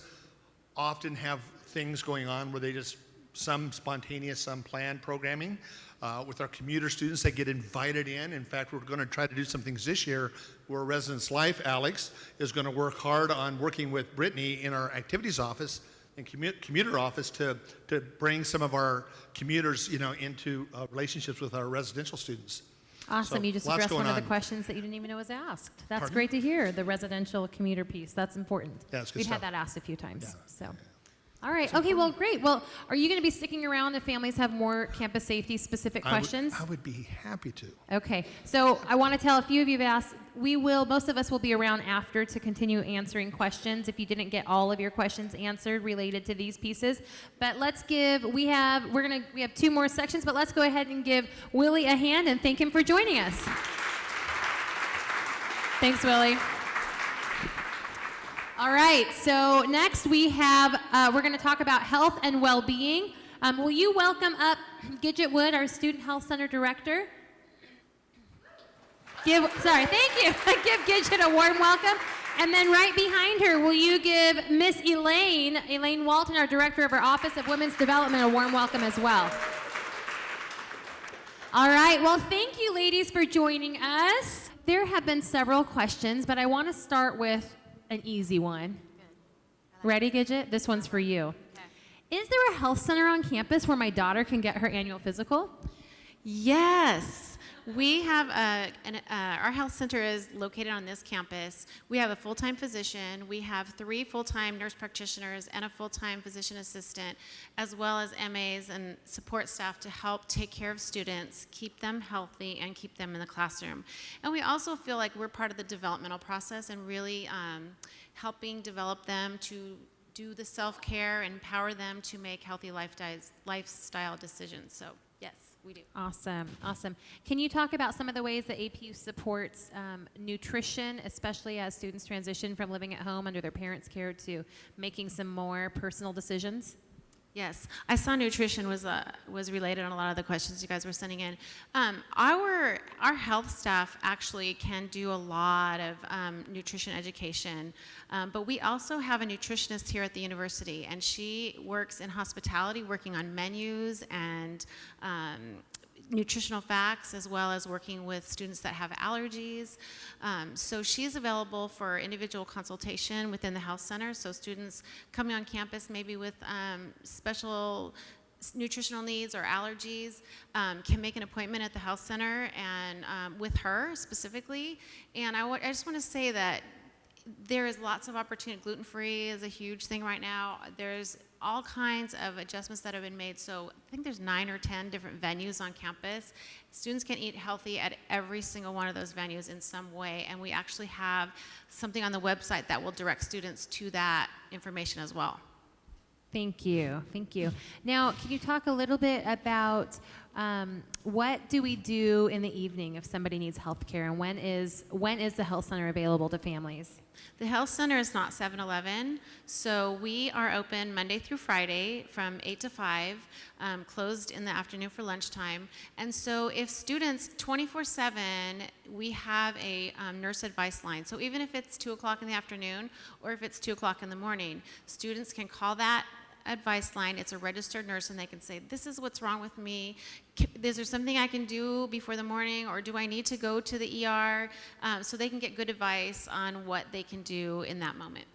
often have things going on where they just, some spontaneous, some planned programming. With our commuter students, they get invited in. In fact, we're going to try to do some things this year where Residence Life, Alex, is going to work hard on working with Brittany in our activities office and commuter office to bring some of our commuters, into relationships with our residential students. Awesome. So, You just lots addressed one going of the on. questions that you didn't even know was asked. That's Pardon? great to hear, the residential commuter piece. That's important. Yeah, it's good We've stuff. had that asked a few times. Yeah. So. All right. Okay, well, great. Well, are you going to be sticking around if families have more campus safety specific questions? I would be happy to. Okay. So I want to tell a few of you have asked, most of us will be around after to continue answering questions if you didn't get all of your questions answered related to these pieces. But we have 2 more sections, but let's go ahead and give Willie a hand and thank him for joining us. Thanks, Willie. All right, so next we're going to talk about health and well-being. Will you welcome up Gidget Wood, our Student Health Center Director? Thank you. Give Gidget a warm welcome. And then right behind her, will you give Miss Elaine Walton, our Director of our Office of Women's Development, a warm welcome as well. All right, well, thank you, ladies, for joining us. There have been several questions, but I want to start with an easy one. Ready, Gidget? This one's for you. Okay. Is there a health center on campus where my daughter can get her annual physical? Yes. We have our health center is located on this campus. We have a full-time physician. We have 3 full-time nurse practitioners and a full-time physician assistant, as well as MAs and support staff to help take care of students, keep them healthy, and keep them in the classroom. And we also feel like we're part of the developmental process and really helping develop them to do the self-care and empower them to make healthy lifestyle decisions. So, yes. We do. Awesome, awesome. Can you talk about some of the ways that APU supports nutrition, especially as students transition from living at home under their parents' care to making some more personal decisions? Yes, I saw nutrition was related on a lot of the questions you guys were sending in. Our health staff actually can do a lot of nutrition education, but we also have a nutritionist here at the university, and she works in hospitality, working on menus and nutritional facts, as well as working with students that have allergies. So she's available for individual consultation within the health center. So students coming on campus maybe with special nutritional needs or allergies can make an appointment at the health center and with her specifically. And I just want to say that there is lots of opportunity. Gluten-free is a huge thing right now. There's all kinds of adjustments that have been made. So I think there's 9 or 10 different venues on campus. Students can eat healthy at every single one of those venues in some way. And we actually have something on the website that will direct students to that information as well. Thank you, thank you. Now, can you talk a little bit about what do we do in the evening if somebody needs health care, and when is the health center available to families? The health center is not 7-Eleven, so we are open Monday through Friday from 8 to 5, closed in the afternoon for lunchtime. And so if students, 24/7, we have a nurse advice line. So even if it's 2 o'clock in the afternoon or if it's 2 o'clock in the morning, students can call that advice line. It's a registered nurse, and they can say, this is what's wrong with me. Is there something I can do before the morning, or do I need to go to the ER? So they can get good advice on what they can do in that moment.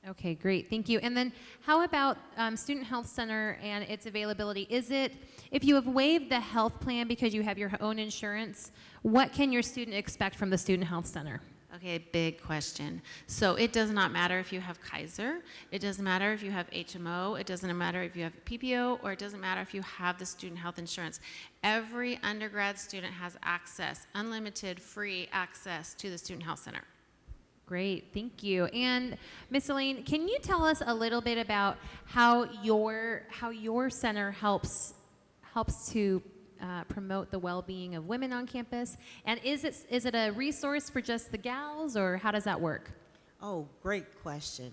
Okay, great, thank you. And then how about Student Health Center and its availability? Is it, if you have waived the health plan because you have your own insurance, what can your student expect from the Student Health Center? Okay, big question. So it does not matter if you have Kaiser, it doesn't matter if you have HMO, it doesn't matter if you have PPO, or it doesn't matter if you have the student health insurance. Every undergrad student has access, unlimited, free access to the Student Health Center. Great, thank you. And Miss Elaine, can you tell us a little bit about how your center helps to promote the well-being of women on campus? And is it a resource for just the gals, or how does that work? Oh, great question.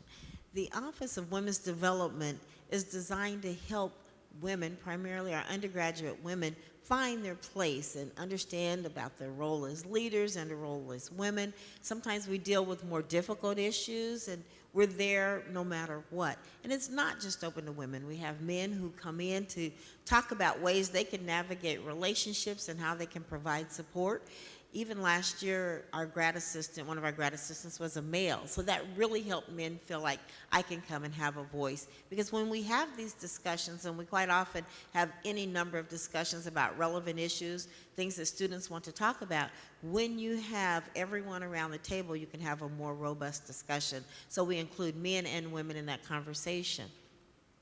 The Office of Women's Development is designed to help women, primarily our undergraduate women, find their place and understand about their role as leaders and their role as women. Sometimes we deal with more difficult issues, and we're there no matter what. And it's not just open to women. We have men who come in to talk about ways they can navigate relationships and how they can provide support. Even last year, our grad assistant, one of our grad assistants was a male. So that really helped men feel like I can come and have a voice. Because when we have these discussions, and we quite often have any number of discussions about relevant issues, things that students want to talk about, when you have everyone around the table, you can have a more robust discussion. So we include men and women in that conversation.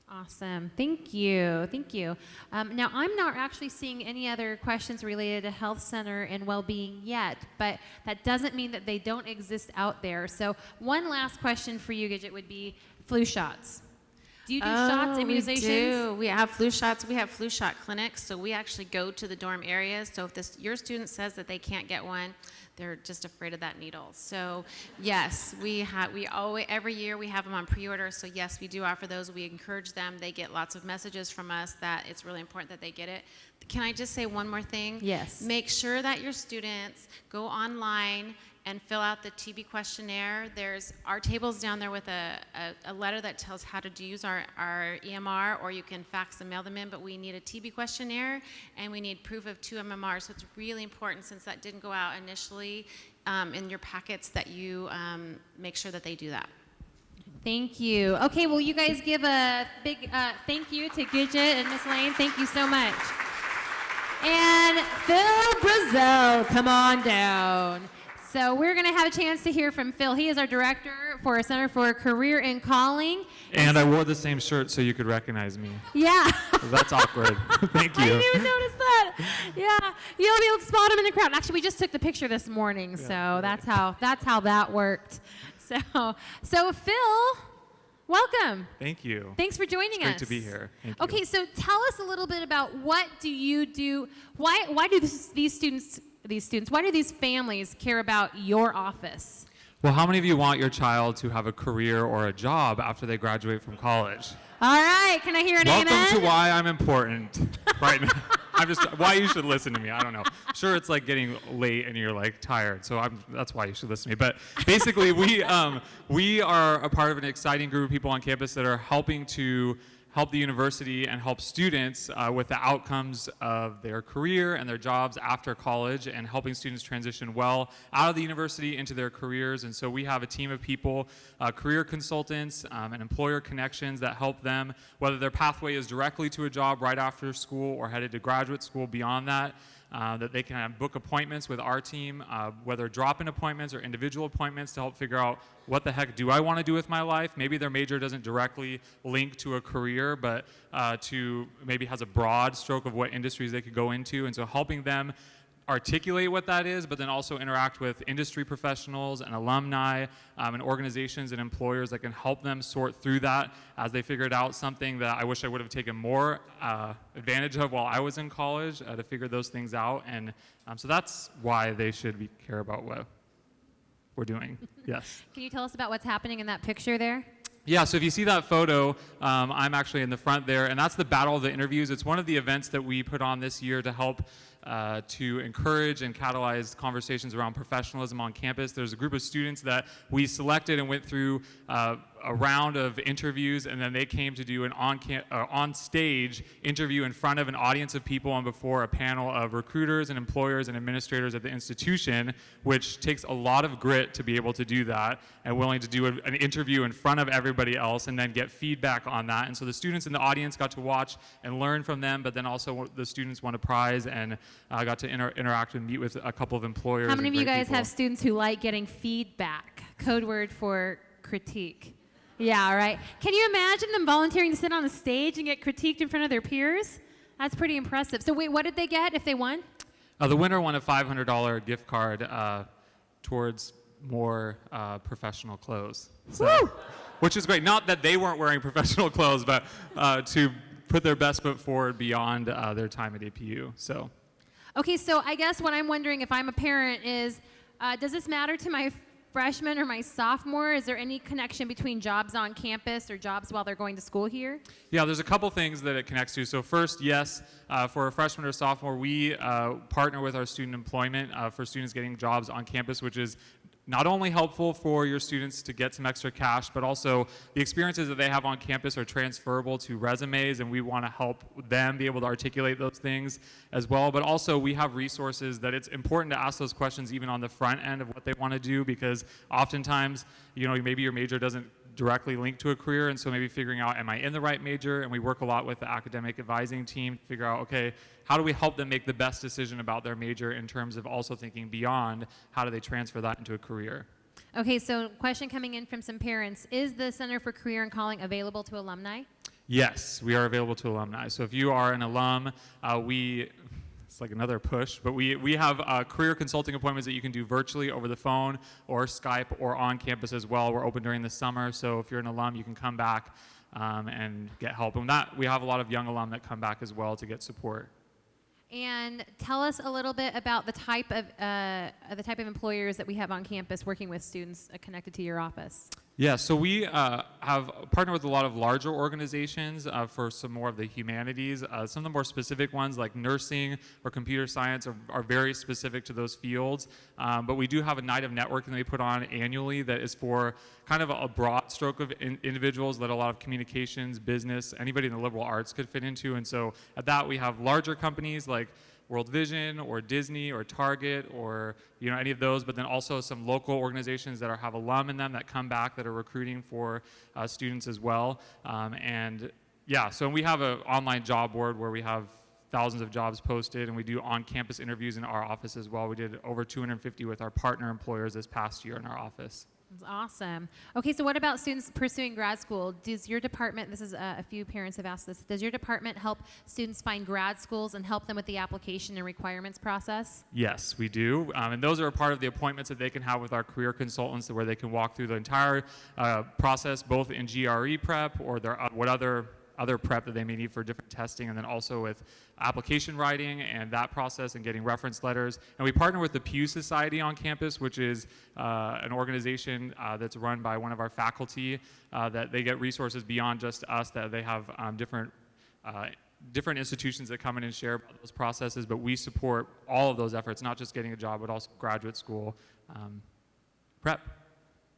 Awesome, thank you, thank you. Now, I'm not actually seeing any other questions related to health center and well-being yet, but that doesn't mean that they don't exist out there. So one last question for you, Gidget, would be flu shots. Do you do shots, immunizations? We do. We have flu shots. We have flu shot clinics, so we actually go to the dorm areas. So if your student says that they can't get one, they're just afraid of that needle. So yes, we always, every year we have them on pre-order. So yes, we do offer those. We encourage them. They get lots of messages from us that it's really important that they get it. Can I just say one more thing? Yes. Make sure that your students go online and fill out the TB questionnaire. There's our tables down there with a letter that tells how to use our EMR, or you can fax and mail them in, but we need a TB questionnaire and we need proof of 2 MMR. So it's really important, since that didn't go out initially in your packets, that you make sure that they do that. Thank you. Okay, well, you guys give a big thank you to Gidget and Miss Lane. Thank you so much. And Phil Brazel, come on down. So we're going to have a chance to hear from Phil. He is our director for Center for Career and Calling. And I wore the same shirt so you could recognize me. Yeah. That's awkward. Thank you. I didn't even notice that. Yeah. You'll be able to spot him in the crowd. Actually, we just took the picture this morning, so that's how that worked. So Phil, welcome. Thank you. Thanks for joining us. Great to be here. Thank you. Okay, so tell us a little bit about what do you do? Why do these students? Why do these families care about your office? Well, how many of you want your child to have a career or a job after they graduate from college? All right, can I hear an amen? Welcome to why I'm important right now. Why you should listen to me. I don't know. Sure, it's like getting late and you're like tired, so that's why you should listen to me. But basically, we are a part of an exciting group of people on campus that are helping the university and help students with the outcomes of their career and their jobs after college, and helping students transition well out of the university into their careers. And so we have a team of people, career consultants and employer connections, that help them, whether their pathway is directly to a job right after school or headed to graduate school beyond that. That they can book appointments with our team, whether drop-in appointments or individual appointments, to help figure out what the heck do I want to do with my life. Maybe their major doesn't directly link to a career, but to maybe has a broad stroke of what industries they could go into. And so helping them articulate what that is, but then also interact with industry professionals and alumni and organizations and employers that can help them sort through that as they figured out. Something that I wish I would have taken more advantage of while I was in college, to figure those things out. And so that's why they should care about what we're doing. Yes. Can you tell us about what's happening in that picture there? Yeah, so if you see that photo, I'm actually in the front there, and that's the Battle of the Interviews. It's one of the events that we put on this year to help to encourage and catalyze conversations around professionalism on campus. There's a group of students that we selected and went through a round of interviews, and then they came to do an on-stage interview in front of an audience of people and before a panel of recruiters and employers and administrators at the institution, which takes a lot of grit to be able to do that, and willing to do an interview in front of everybody else and then get feedback on that. And so the students in the audience got to watch and learn from them, but then also the students won a prize and got to interact and meet with a couple of employers. How many of you guys people. have students who like getting feedback? Code word for critique. Yeah, right. Can you imagine them volunteering to sit on the stage and get critiqued in front of their peers? That's pretty impressive. So wait, what did they get if they won? The winner won a $500 gift card towards more professional clothes. So, which is great. Not that they weren't wearing professional clothes, but to put their best foot forward beyond their time at APU. So. Okay, so I guess what I'm wondering, if I'm a parent, is does this matter to my freshman or my sophomore? Is there any connection between jobs on campus or jobs while they're going to school here? Yeah, there's a couple things that it connects to. So first, yes, for a freshman or sophomore, we partner with our student employment for students getting jobs on campus, which is not only helpful for your students to get some extra cash, but also the experiences that they have on campus are transferable to resumes, and we want to help them be able to articulate those things as well. But also we have resources that it's important to ask those questions even on the front end of what they want to do, because oftentimes, maybe your major doesn't directly link to a career, and so maybe figuring out, am I in the right major? And we work a lot with the academic advising team to figure out, okay, how do we help them make the best decision about their major in terms of also thinking beyond how do they transfer that into a career? Okay, so question coming in from some parents. Is the Center for Career and Calling available to alumni? Yes, we are available to alumni. So if you are an alum, it's like another push, but we have career consulting appointments that you can do virtually over the phone or Skype or on campus as well. We're open during the summer, so if you're an alum, you can come back and get help. And that we have a lot of young alum that come back as well to get support. And tell us a little bit about the type of employers that we have on campus working with students connected to your office. Yeah, so we have partnered with a lot of larger organizations for some more of the humanities. Some of the more specific ones like nursing or computer science are very specific to those fields. But we do have a night of networking that we put on annually that is for kind of a broad stroke of individuals that a lot of communications, business, anybody in the liberal arts could fit into. And so at that we have larger companies like World Vision or Disney or Target or any of those, but then also some local organizations that have alum in them that come back that are recruiting for students as well. And yeah, so we have an online job board where we have thousands of jobs posted, and we do on-campus interviews in our office as well. We did over 250 with our partner employers this past year in our office. That's awesome. Okay, so what about students pursuing grad school? Does your department, this is a few parents have asked this, does your department help students find grad schools and help them with the application and requirements process? Yes, we do. And those are a part of the appointments that they can have with our career consultants where they can walk through the entire process, both in GRE prep or their what other prep that they may need for different testing, and then also with application writing and that process and getting reference letters. And we partner with the APU Society on campus, which is an organization that's run by one of our faculty that they get resources beyond just us, that they have different institutions that come in and share about those processes, but we support all of those efforts, not just getting a job, but also graduate school prep.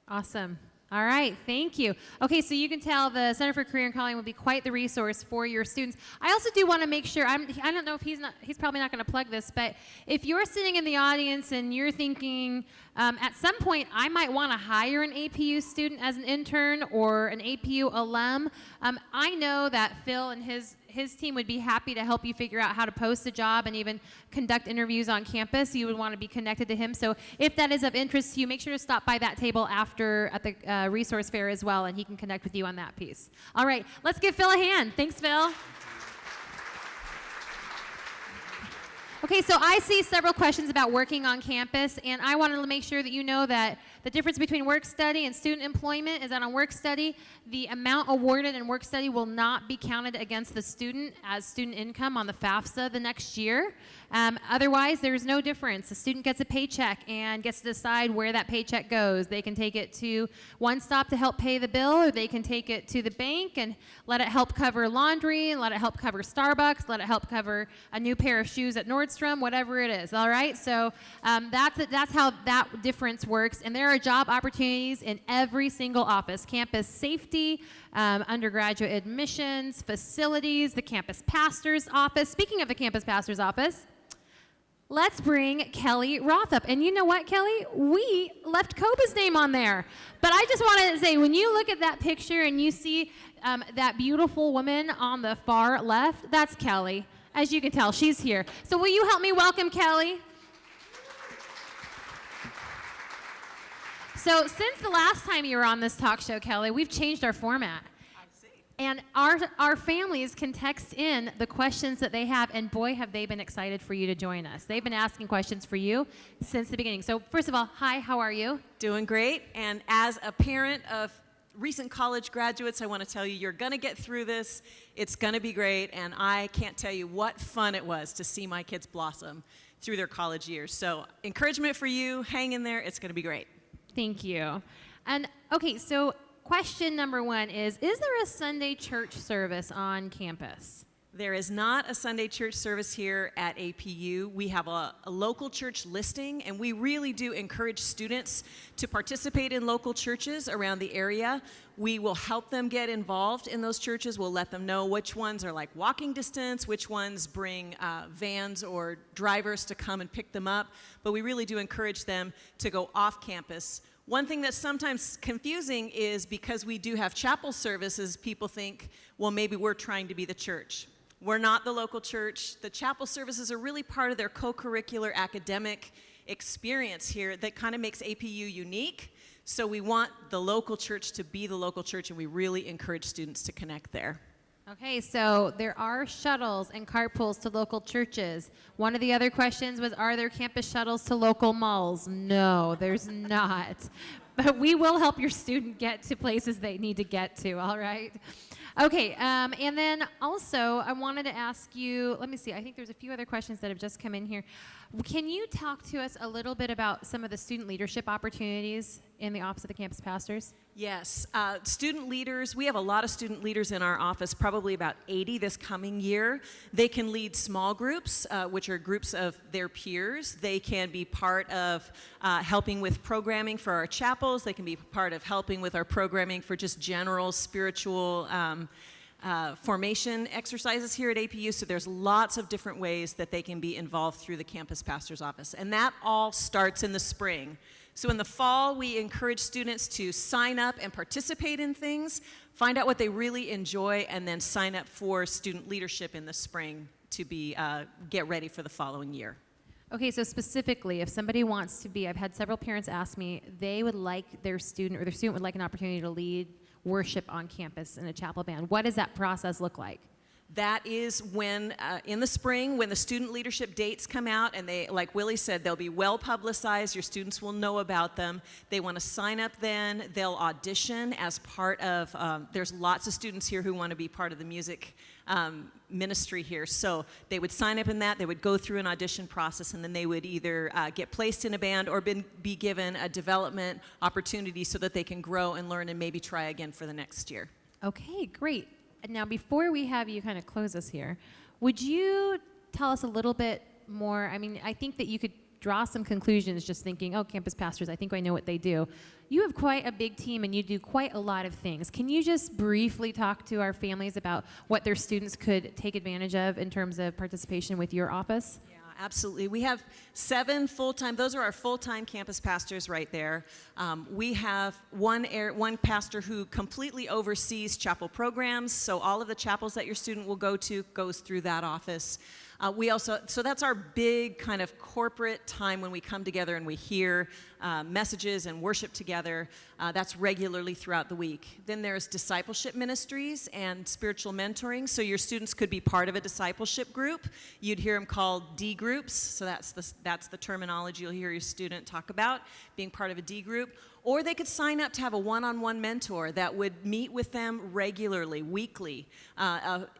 Awesome. All right, thank you. Okay, so you can tell the Center for Career and Calling will be quite the resource for your students. I also do want to make sure, I don't know if he's probably not going to plug this, but if you're sitting in the audience and you're thinking, at some point I might want to hire an APU student as an intern or an APU alum, I know that Phil and his team would be happy to help you figure out how to post a job and even conduct interviews on campus. You would want to be connected to him. So if that is of interest to you, make sure to stop by that table after at the resource fair as well, and he can connect with you on that piece. All right, let's give Phil a hand. Thanks, Phil. Okay, so I see several questions about working on campus, and I wanted to make sure that you know that the difference between work study and student employment is that on work study, the amount awarded in work study will not be counted against the student as student income on the FAFSA the next year. Otherwise, there's no difference. The student gets a paycheck and gets to decide where that paycheck goes. They can take it to One Stop to help pay the bill, or they can take it to the bank and let it help cover laundry, let it help cover Starbucks, let it help cover a new pair of shoes at Nordstrom, whatever it is, all right? So that's how that difference works, and there are job opportunities in every single office: campus safety, undergraduate admissions, facilities, the campus pastor's office. Speaking of the campus pastor's office, let's bring Kelly Roth up. And you know what, Kelly? We left Koba's name on there. But I just wanted to say, when you look at that picture and you see that beautiful woman on the far left, that's Kelly. As you can tell, she's here. So will you help me welcome Kelly? So since the last time you were on this talk show, Kelly, we've changed our format. I see. And our families can text in the questions that they have, and boy, have they been excited for you to join us. They've been asking questions for you since the beginning. So first of all, hi, how are you? Doing great. And as a parent of recent college graduates, I want to tell you, you're going to get through this. It's going to be great. And I can't tell you what fun it was to see my kids blossom through their college years. So encouragement for you. Hang in there. It's going to be great. Thank you. And okay, so question number one is there a Sunday church service on campus? There is not a Sunday church service here at APU. We have a local church listing, and we really do encourage students to participate in local churches around the area. We will help them get involved in those churches. We'll let them know which ones are like walking distance, which ones bring vans or drivers to come and pick them up. But we really do encourage them to go off campus. One thing that's sometimes confusing is because we do have chapel services, people think, well, maybe we're trying to be the church. We're not the local church. The chapel services are really part of their co-curricular academic experience here that kind of makes APU unique. So we want the local church to be the local church, and we really encourage students to connect there. Okay, so there are shuttles and carpools to local churches. One of the other questions was, are there campus shuttles to local malls? No, there's not. But we will help your student get to places they need to get to, all right? Okay, and then also I wanted to ask you, let me see, I think there's a few other questions that have just come in here. Can you talk to us a little bit about some of the student leadership opportunities in the Office of the Campus Pastors? Yes, student leaders, we have a lot of student leaders in our office, probably about 80 this coming year. They can lead small groups, which are groups of their peers. They can be part of helping with programming for our chapels. They can be part of helping with our programming for just general spiritual formation exercises here at APU. So there's lots of different ways that they can be involved through the Campus Pastor's Office. And that all starts in the spring. So in the fall, we encourage students to sign up and participate in things, find out what they really enjoy, and then sign up for student leadership in the spring to be get ready for the following year. Okay, so specifically, if somebody wants to be, I've had several parents ask me, they would like their student, or their student would like an opportunity to lead worship on campus in a chapel band. What does that process look like? That is when, in the spring, when the student leadership dates come out, and they, like Willie said, they'll be well publicized. Your students will know about them. They want to sign up then. They'll audition as part of, there's lots of students here who want to be part of the music ministry here. So they would sign up in that. They would go through an audition process, and then they would either get placed in a band or be given a development opportunity so that they can grow and learn and maybe try again for the next year. Okay, great. Now, before we have you kind of close us here, would you tell us a little bit more? I mean, I think that you could draw some conclusions just thinking, oh, campus pastors, I think I know what they do. You have quite a big team and you do quite a lot of things. Can you just briefly talk to our families about what their students could take advantage of in terms of participation with your office? Absolutely. We have 7 full-time, those are our full-time campus pastors right there. We have one pastor who completely oversees chapel programs, so all of the chapels that your student will go to goes through that office. So that's our big kind of corporate time when we come together and we hear messages and worship together. That's regularly throughout the week. Then there's discipleship ministries and spiritual mentoring. So your students could be part of a discipleship group. You'd hear them called D groups. So that's the terminology you'll hear your student talk about, being part of a D group. Or they could sign up to have a one-on-one mentor that would meet with them regularly, weekly.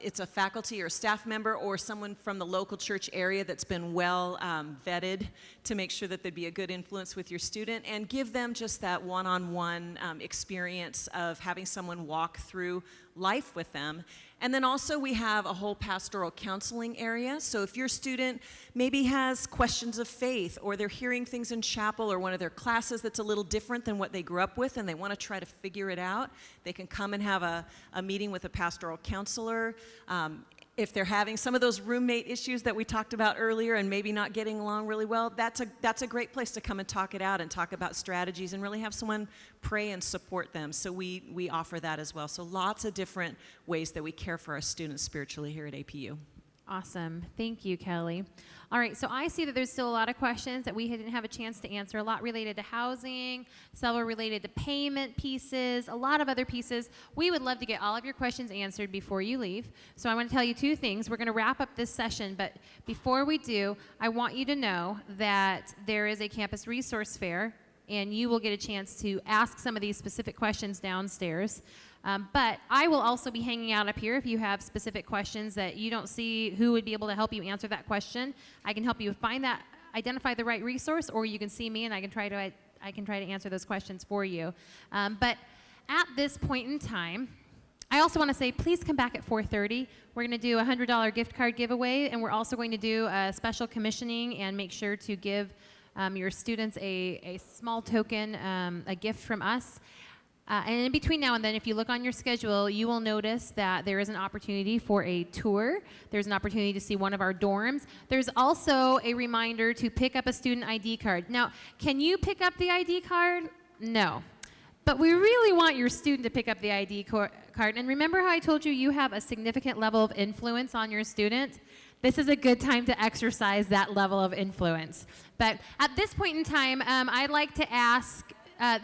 It's a faculty or staff member or someone from the local church area that's been well vetted to make sure that they'd be a good influence with your student and give them just that one-on-one experience of having someone walk through life with them. And then also we have a whole pastoral counseling area. So if your student maybe has questions of faith or they're hearing things in chapel or one of their classes that's a little different than what they grew up with and they want to try to figure it out, they can come and have a meeting with a pastoral counselor. If they're having some of those roommate issues that we talked about earlier and maybe not getting along really well, that's a great place to come and talk it out and talk about strategies and really have someone pray and support them. So we offer that as well. So lots of different ways that we care for our students spiritually here at APU. Awesome. Thank you, Kelly. All right, so I see that there's still a lot of questions that we didn't have a chance to answer, a lot related to housing, several related to payment pieces, a lot of other pieces. We would love to get all of your questions answered before you leave. So I want to tell you 2 things. We're going to wrap up this session, but before we do, I want you to know that there is a campus resource fair, and you will get a chance to ask some of these specific questions downstairs. But I will also be hanging out up here if you have specific questions that you don't see who would be able to help you answer that question. I can help you find that, identify the right resource, or you can see me and I can try to answer those questions for you. But at this point in time, I also want to say, please come back at 4:30. We're going to do a $100 gift card giveaway, and we're also going to do a special commissioning and make sure to give your students a small token, a gift from us. And in between now and then, if you look on your schedule, you will notice that there is an opportunity for a tour. There's an opportunity to see one of our dorms. There's also a reminder to pick up a student ID card. Now, can you pick up the ID card? No. But we really want your student to pick up the ID card. And remember how I told you you have a significant level of influence on your student? This is a good time to exercise that level of influence. But at this point in time, I'd like to ask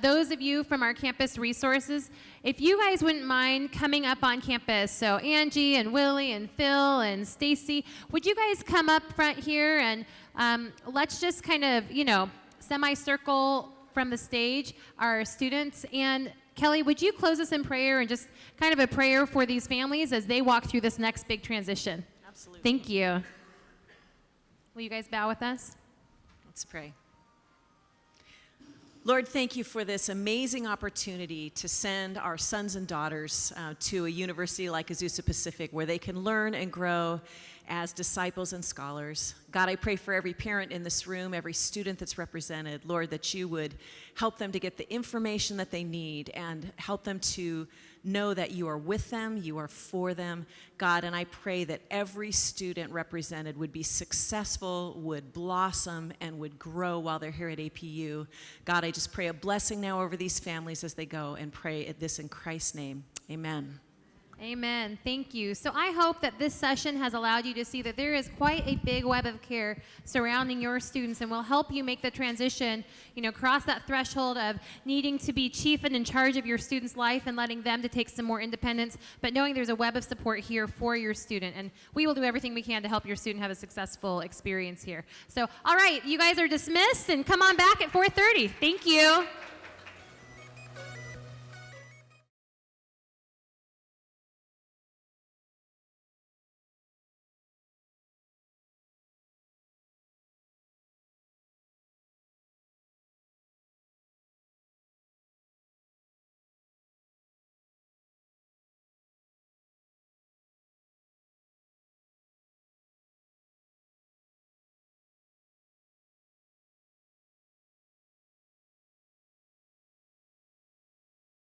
those of you from our campus resources, if you guys wouldn't mind coming up on campus, so Angie and Willie and Phil and Stacy, would you guys come up front here and let's just kind of, semicircle from the stage our students. And Kelly, would you close us in prayer and just kind of a prayer for these families as they walk through this next big transition? Absolutely. Thank you. Will you guys bow with us? Let's pray. Lord, thank you for this amazing opportunity to send our sons and daughters to a university like Azusa Pacific where they can learn and grow as disciples and scholars. God, I pray for every parent in this room, every student that's represented, Lord, that you would help them to get the information that they need and help them to know that you are with them, you are for them, God, and I pray that every student represented would be successful, would blossom, and would grow while they're here at APU. God, I just pray a blessing now over these families as they go, and pray this in Christ's name. Amen. Amen. Thank you. So I hope that this session has allowed you to see that there is quite a big web of care surrounding your students and will help you make the transition, cross that threshold of needing to be chief and in charge of your student's life and letting them to take some more independence, but knowing there's a web of support here for your student. And we will do everything we can to help your student have a successful experience here. So, all right, you guys are dismissed and come on back at 4:30. Thank you.